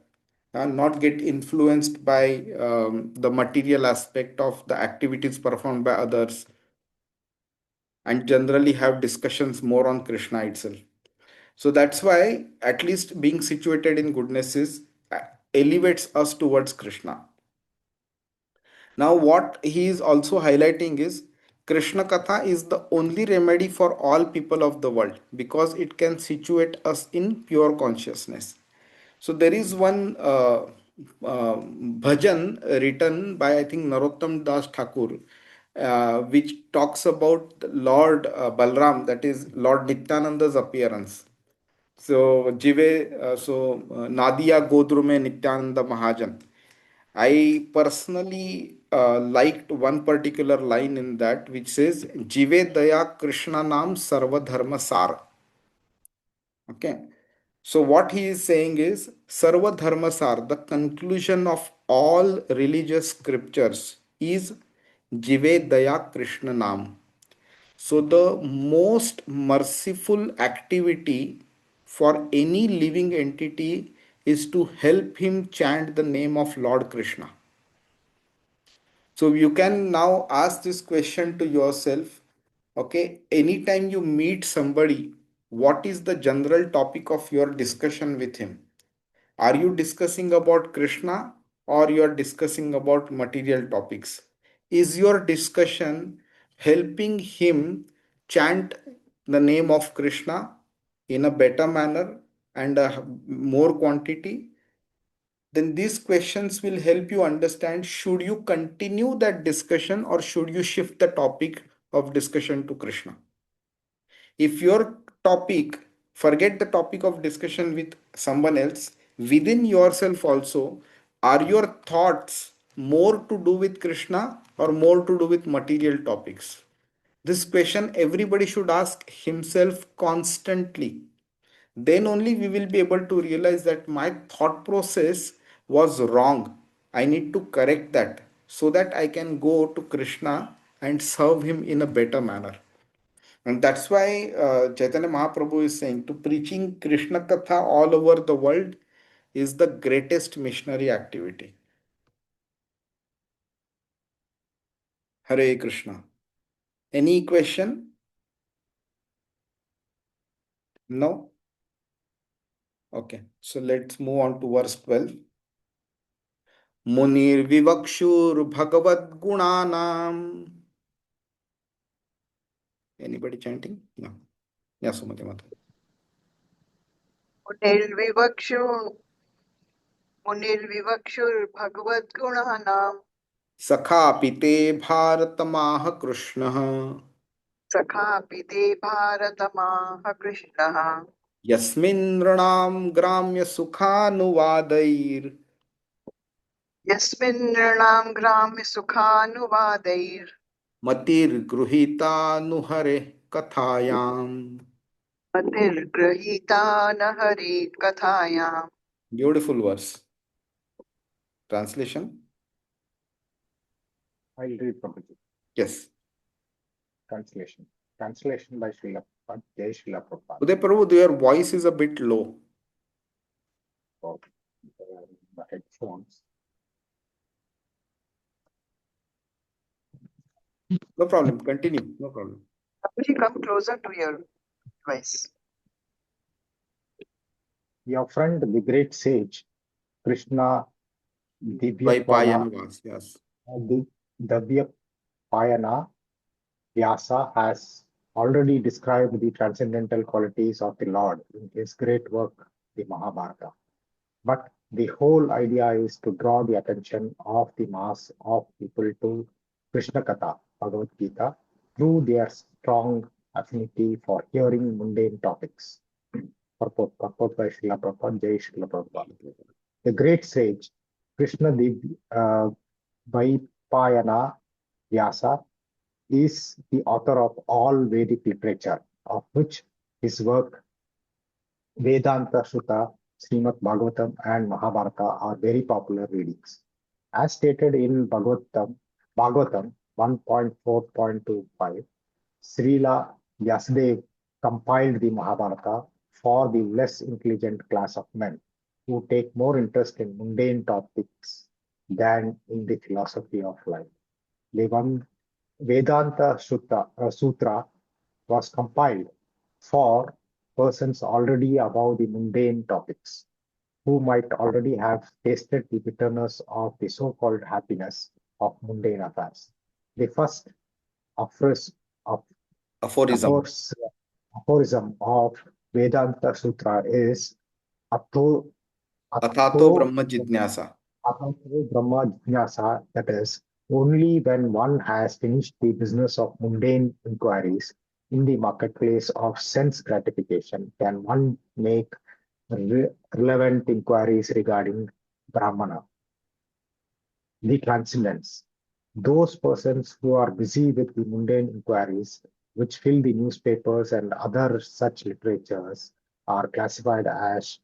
Not get influenced by the material aspect of the activities performed by others, and generally have discussions more on Krishna itself. So that's why at least being situated in goodness is elevates us towards Krishna. Now, what he is also highlighting is Krishna Katha is the only remedy for all people of the world, because it can situate us in pure consciousness. So there is one bhajan written by, I think, Narottam Das Thakur, which talks about Lord Balram, that is Lord Nityananda's appearance. So Nadia Godru mein Nityananda Mahajan. I personally liked one particular line in that which says, Jive Daya Krishna Nam Sarva Dharma Sar. Okay. So what he is saying is Sarva Dharma Sar, the conclusion of all religious scriptures is Jive Daya Krishna Nam. So the most merciful activity for any living entity is to help him chant the name of Lord Krishna. So you can now ask this question to yourself. Okay, anytime you meet somebody, what is the general topic of your discussion with him? Are you discussing about Krishna or you are discussing about material topics? Is your discussion helping him chant the name of Krishna in a better manner and a more quantity? Then these questions will help you understand, should you continue that discussion or should you shift the topic of discussion to Krishna? If your topic, forget the topic of discussion with someone else, within yourself also, are your thoughts more to do with Krishna or more to do with material topics? This question everybody should ask himself constantly. Then only we will be able to realize that my thought process was wrong. I need to correct that so that I can go to Krishna and serve him in a better manner. And that's why Chaitanya Mahaprabhu is saying to preaching Krishna Katha all over the world is the greatest missionary activity. Hare Krishna. Any question? No? Okay. So let's move on to verse 12. Munir Vivakshur Bhagavad Gunanam. Anybody chanting? No. Yeah, Sumati Mata. मुनिर्विवक्षुर्भगवद्गुणानां सखापि ते भारतमाह कृष्णः सखापि ते भारतमाह कृष्णः यस्मिन् नृणां ग्राम्य सुखानुवादैर् यस्मिन् नृणां ग्राम्य सुखानुवादैर् मतिर्गृहीतानुहरे कथायाम्. मतिर्गृहीता न Hari कथायाम्. Beautiful verse. Translation? I'll read Prabhuji. Yes. Translation. Translation by Srila Prabhupada. Jai Srila Prabhupada. Uday Prabhu, your voice is a bit low. For the headphones. No problem. Continue. No problem. Prabhuji, come closer to your voice. Your friend, the great sage, Krishna By Divyapana, Payana Vas. Yes. Divyapayana Vyasa has already described the transcendental qualities of the Lord in his great work, the Mahabharata. But the whole idea is to draw the attention of the mass of people to Krishna Katha, Bhagavad Gita, through their strong affinity for hearing mundane topics. Purport by Srila Prabhupada, Jai Srila Prabhupada. The great sage, Krishna Vaipayana Vyasa, is the author of all Vedic literature, of which his work Vedanta Sutta, Srimad Bhagavatam, and Mahabharata are very popular readings. As stated in Bhagavatam 1.4.25, Srila Vyasadeva compiled the Mahabharata for the less intelligent class of men who take more interest in mundane topics than in the philosophy of life. The Vedanta Sutra was compiled for persons already above the mundane topics, who might already have tasted the bitterness of the so-called happiness of mundane affairs. The first Aphorism. aphorism of Vedanta Sutra is Atho Athato Brahma Jidnyasa. Brahma Jnasa, that is, only when one has finished the business of mundane inquiries in the marketplace of sense gratification can one make relevant inquiries regarding Brahmana, the transcendence, Those persons who are busy with the mundane inquiries, which fill the newspapers and other such literatures, are classified as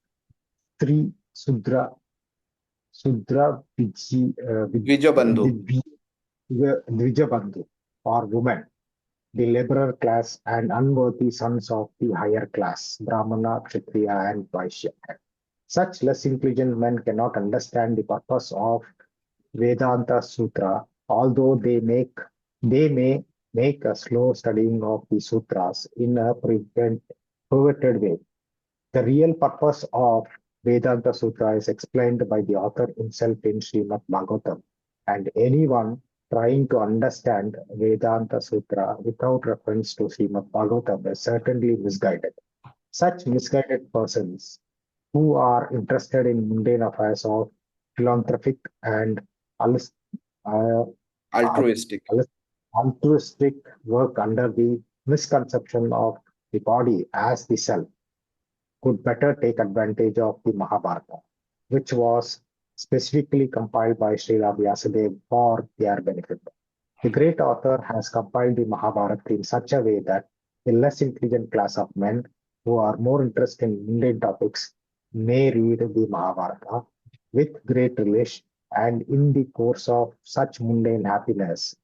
three Sudra Vijabandhu. Dvijabandhu, or women, the laborer class and unworthy sons of the higher class, Brahmana, Kshatriya, and Vaishya. Such less intelligent men cannot understand the purpose of Vedanta Sutra, although they may make a slow studying of the sutras in a pivoted way. The real purpose of Vedanta Sutra is explained by the author himself in Srimad Bhagavatam, and anyone trying to understand Vedanta Sutra without reference to Srimad Bhagavatam is certainly misguided. Such misguided persons who are interested in mundane affairs of philanthropic and alus- uh, Altruistic. altruistic work under the misconception of the body as the self could better take advantage of the Mahabharata, which was specifically compiled by Srila Vyasadeva for their benefit. The great author has compiled the Mahabharata in such a way that the less intelligent class of men who are more interested in mundane topics may read the Mahabharata with great relish, and in the course of such mundane happiness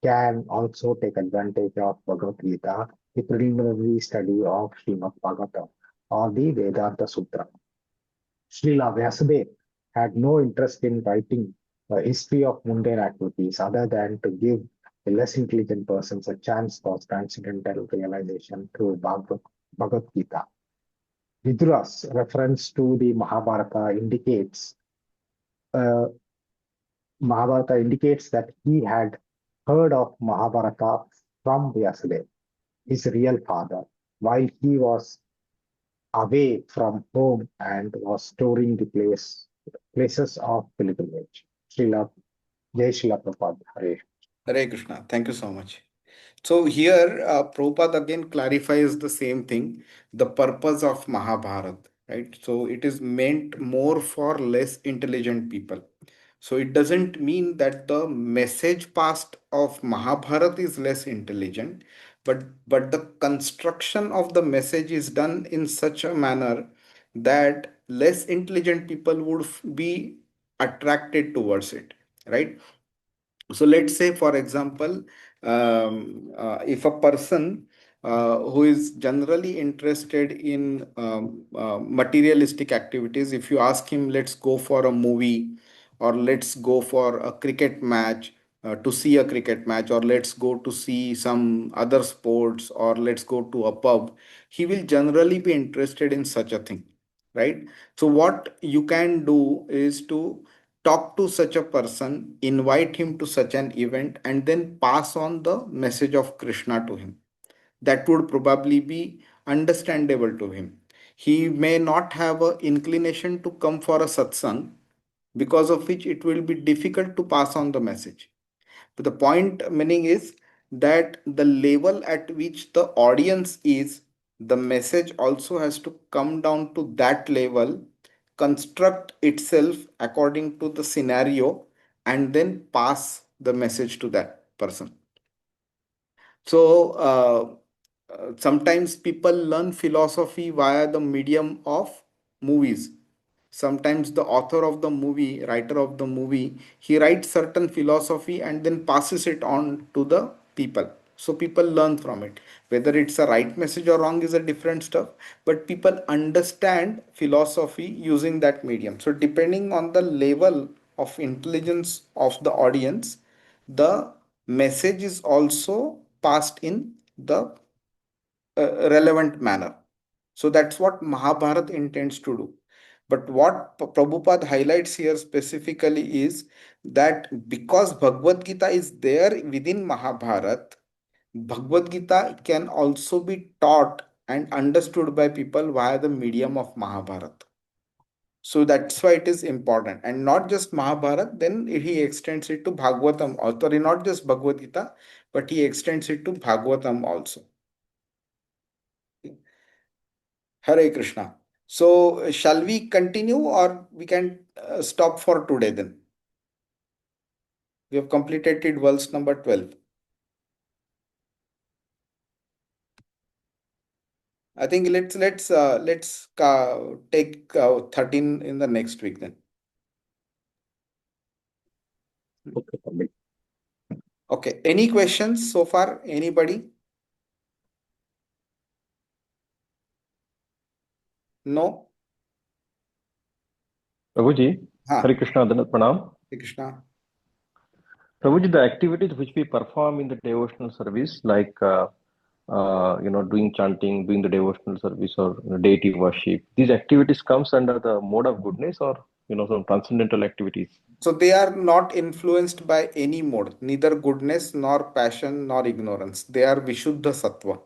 can also take advantage of Bhagavad Gita, the preliminary study of Srimad Bhagavatam or the Vedanta Sutra. Srila Vyasadeva had no interest in writing a history of mundane activities other than to give the less intelligent persons a chance for transcendental realization through Bhagavad Gita. Vidura's reference to the uh, Mahabharata indicates that he had heard of Mahabharata from Vyasadeva, his real father, while he was away from home and was touring the places of pilgrimage. Srila Jai Srila Prabhupada Hare. Hare Krishna. Thank you so much. So here, Prabhupada again clarifies the same thing, the purpose of Mahabharata, right? So it is meant more for less intelligent people. So it doesn't mean that the message passed of Mahabharata is less intelligent, but the construction of the message is done in such a manner that less intelligent people would be attracted towards it, right? So let's say, for example, if a person who is generally interested in materialistic activities, if you ask him, let's go for a movie, or let's go for a cricket match, to see a cricket match, or let's go to see some other sports, or let's go to a pub, he will generally be interested in such a thing, right? So what you can do is to talk to such a person, invite him to such an event, and then pass on the message of Krishna to him. That would probably be understandable to him. He may not have an inclination to come for a satsang, because of which it will be difficult to pass on the message. But the point meaning is that the level at which the audience is, the message also has to come down to that level, construct itself according to the scenario, and then pass the message to that person. So sometimes people learn philosophy via the medium of movies. Sometimes the author of the movie, writer of the movie, he writes certain philosophy and then passes it on to the people. So people learn from it. Whether it's a right message or wrong is a different stuff, but people understand philosophy using that medium. So depending on the level of intelligence of the audience, the message is also passed in the relevant manner. So that's what Mahabharata intends to do. But what Prabhupada highlights here specifically is that because Bhagavad Gita is there within Mahabharata, Bhagavad Gita can also be taught and understood by people via the medium of Mahabharata. So that's why it is important. And not just Mahabharata, then he extends it to Bhagavatam, or sorry, not just Bhagavad Gita, but he extends it to Bhagavatam also. Hare Krishna. So, shall we continue or we can stop for today then? We have completed verse number 12. I think let's take 13 in the next week then. Okay, Pandit. Okay. Any questions so far? Anybody? No? Prabhuji, Hare Ha. Krishna, Danat Pranam. Hare Krishna. Prabhuji, the activities which we perform in the devotional service, like doing chanting, doing the devotional service, or deity worship, these activities comes under the mode of goodness, or some transcendental activities. So they are not influenced by any mode, neither goodness nor passion nor ignorance. They are Vishuddha Sattva.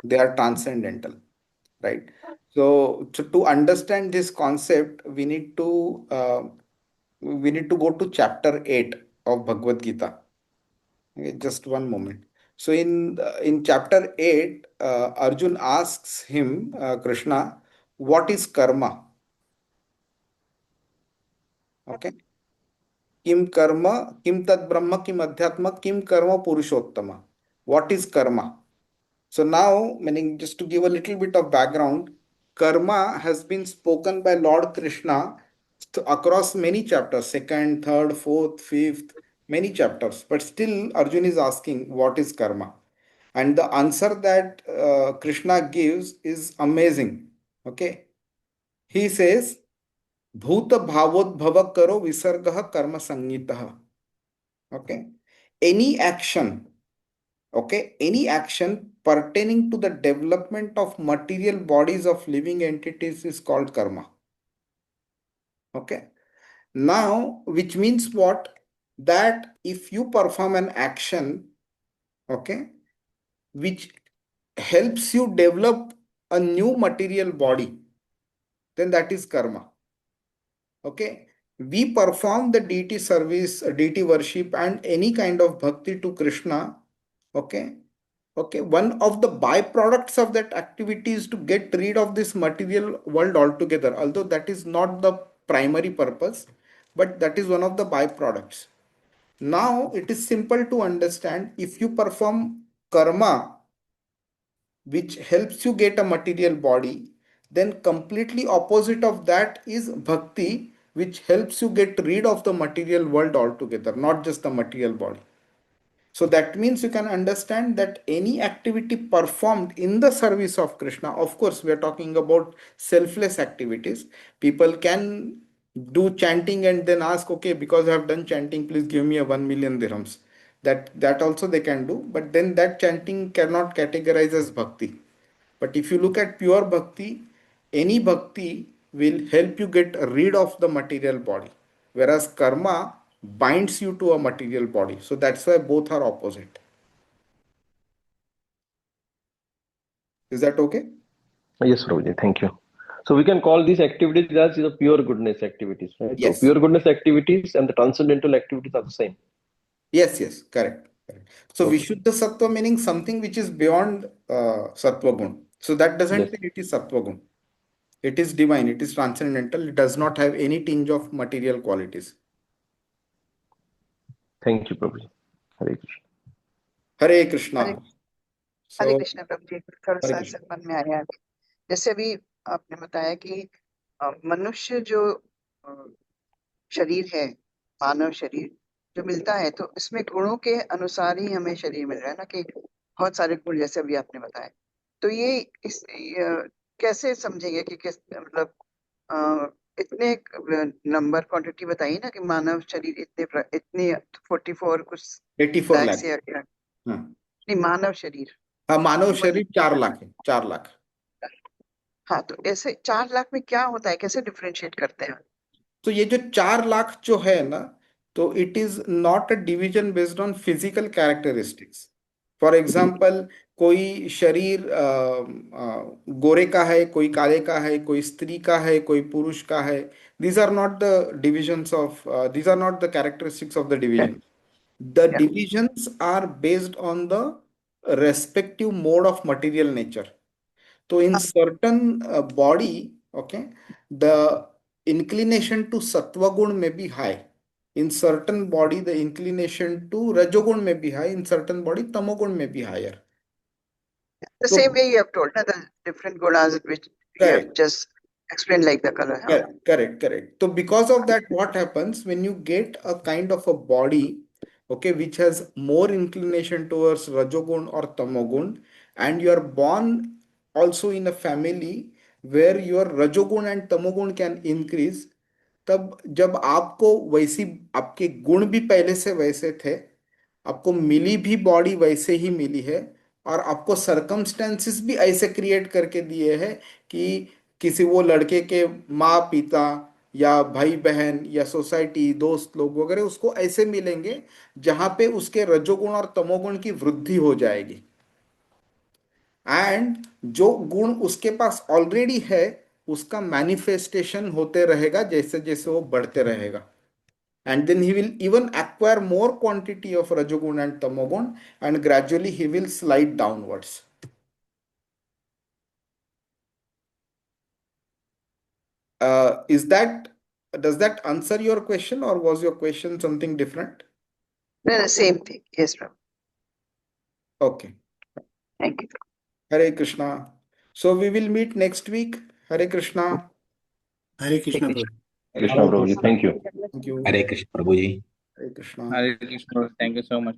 They are transcendental, right? So to understand this concept, we need to go to chapter 8 of Bhagavad Gita. Okay, just one moment. So in chapter 8, Arjun asks him, Krishna, what is karma? Okay. Kim karma, kim tad brahma, kim adhyatma, kim karma purushottama. What is karma? So now, meaning just to give a little bit of background, karma has been spoken by Lord Krishna across many chapters, second, third, fourth, fifth, many chapters. But still, Arjun is asking, what is karma? And the answer that Krishna gives is amazing. Okay. He says, Bhuta bhavodbhava karo visargaha karma sangitaha. Okay. Any action, okay, any action pertaining to the development of material bodies of living entities is called karma. Okay. Now, which means what? That if you perform an action, okay, which helps you develop a new material body, then that is karma. Okay. We perform the deity service, deity worship, and any kind of bhakti to Krishna. Okay. Okay. One of the byproducts of that activity is to get rid of this material world altogether, although that is not the primary purpose, but that is one of the byproducts. Now it is simple to understand, if you perform karma which helps you get a material body, then completely opposite of that is bhakti, which helps you get rid of the material world altogether, not just the material body. So that means you can understand that any activity performed in the service of Krishna, of course, we are talking about selfless activities. People can do chanting and then ask, okay, because I have done chanting, please give me a 1 million dirhams. That also they can do, but then that chanting cannot categorize as bhakti. But if you look at pure bhakti, any bhakti will help you get rid of the material body, whereas karma binds you to a material body. So that's why both are opposite. Is that okay? Yes, Prabhuji, thank you. So we can call these activities as the pure goodness activities, right? So Yes. pure goodness activities and the transcendental activities are the same. Yes. Correct. So Okay. Vishuddha Sattva meaning something which is beyond Sattva Gun. So that doesn't Yes. mean it is Sattva Gun. It is divine. It is transcendental. It does not have any tinge of material qualities. Thank you, Prabhuji. Hare Krishna. Hare Hare Krishna. Hare So Krishna प्रभु जी, थोड़ा Hare सा Krishna. ऐसे मन में आया अभी। जैसे अभी आपने बताया कि मनुष्य जो शरीर है, मानव शरीर जो मिलता है, तो इसमें गुणों के अनुसार ही हमें शरीर मिल रहा है ना, कि बहुत सारे गुण जैसे अभी आपने बताया। तो ये कैसे समझेंगे कि किस मतलब इतने नंबर क्वांटिटी बताई ना कि मानव शरीर इतनी 44 कुछ 84 लैक्स लाख. या हाँ. नहीं, मानव शरीर हाँ, मानव ह्यूमन। शरीर 4 लाख है. 4 लाख. हाँ, तो ऐसे 4 लाख में क्या होता है, कैसे डिफरेंशिएट करते हैं? तो ये जो 4 लाख जो है ना, तो it is not a division based on physical characteristics. For example, कोई शरीर गोरे का है, कोई काले का है, कोई स्त्री का है, कोई पुरुष का है. these are not the divisions of these are not the characteristics of the division. The या divisions are based on the respective mode of material nature. So in certain body, okay, the inclination to sattva gun may be high. in certain body the inclination to rajogun may be high, in certain body tamogun may be higher. The So same way you have told, na, the different gunas which you have correct. just explained like the color. Huh? Correct. So because of that, what happens when you get a kind of a body, okay, which has more inclination towards Rajogun or Tamogun, and you are born also in a family where your Rajogun and Tamogun can increase, तब जब आपको वैसी आपके गुण भी पहले से वैसे थे, आपको मिली भी बॉडी वैसे ही मिली है, और आपको सरकमस्टेंसेस भी ऐसे क्रिएट करके दिए हैं कि किसी वो लड़के के माँ पिता या भाई बहन या सोसाइटी दोस्त लोग वगैरह उसको ऐसे मिलेंगे जहां पे उसके रजोगुण और तमोगुण की वृद्धि हो जाएगी, एंड जो गुण उसके पास ऑलरेडी है उसका मैनिफेस्टेशन होते रहेगा जैसे जैसे वो बढ़ते रहेगा, and then he will even acquire more quantity of rajogun and tamogun, and gradually he will slide downwards. Is that does that answer your question, or was your question something different? No, the same thing. Yes, Prabhu. Okay. Thank you. Hare Krishna. So we will meet next week. Hare Krishna. Hare Krishna, Prabhu. Krishna Prabhuji, thank you. Thank you. Hare Krishna Prabhuji. Hare Krishna. Hare Krishna. Thank you so much.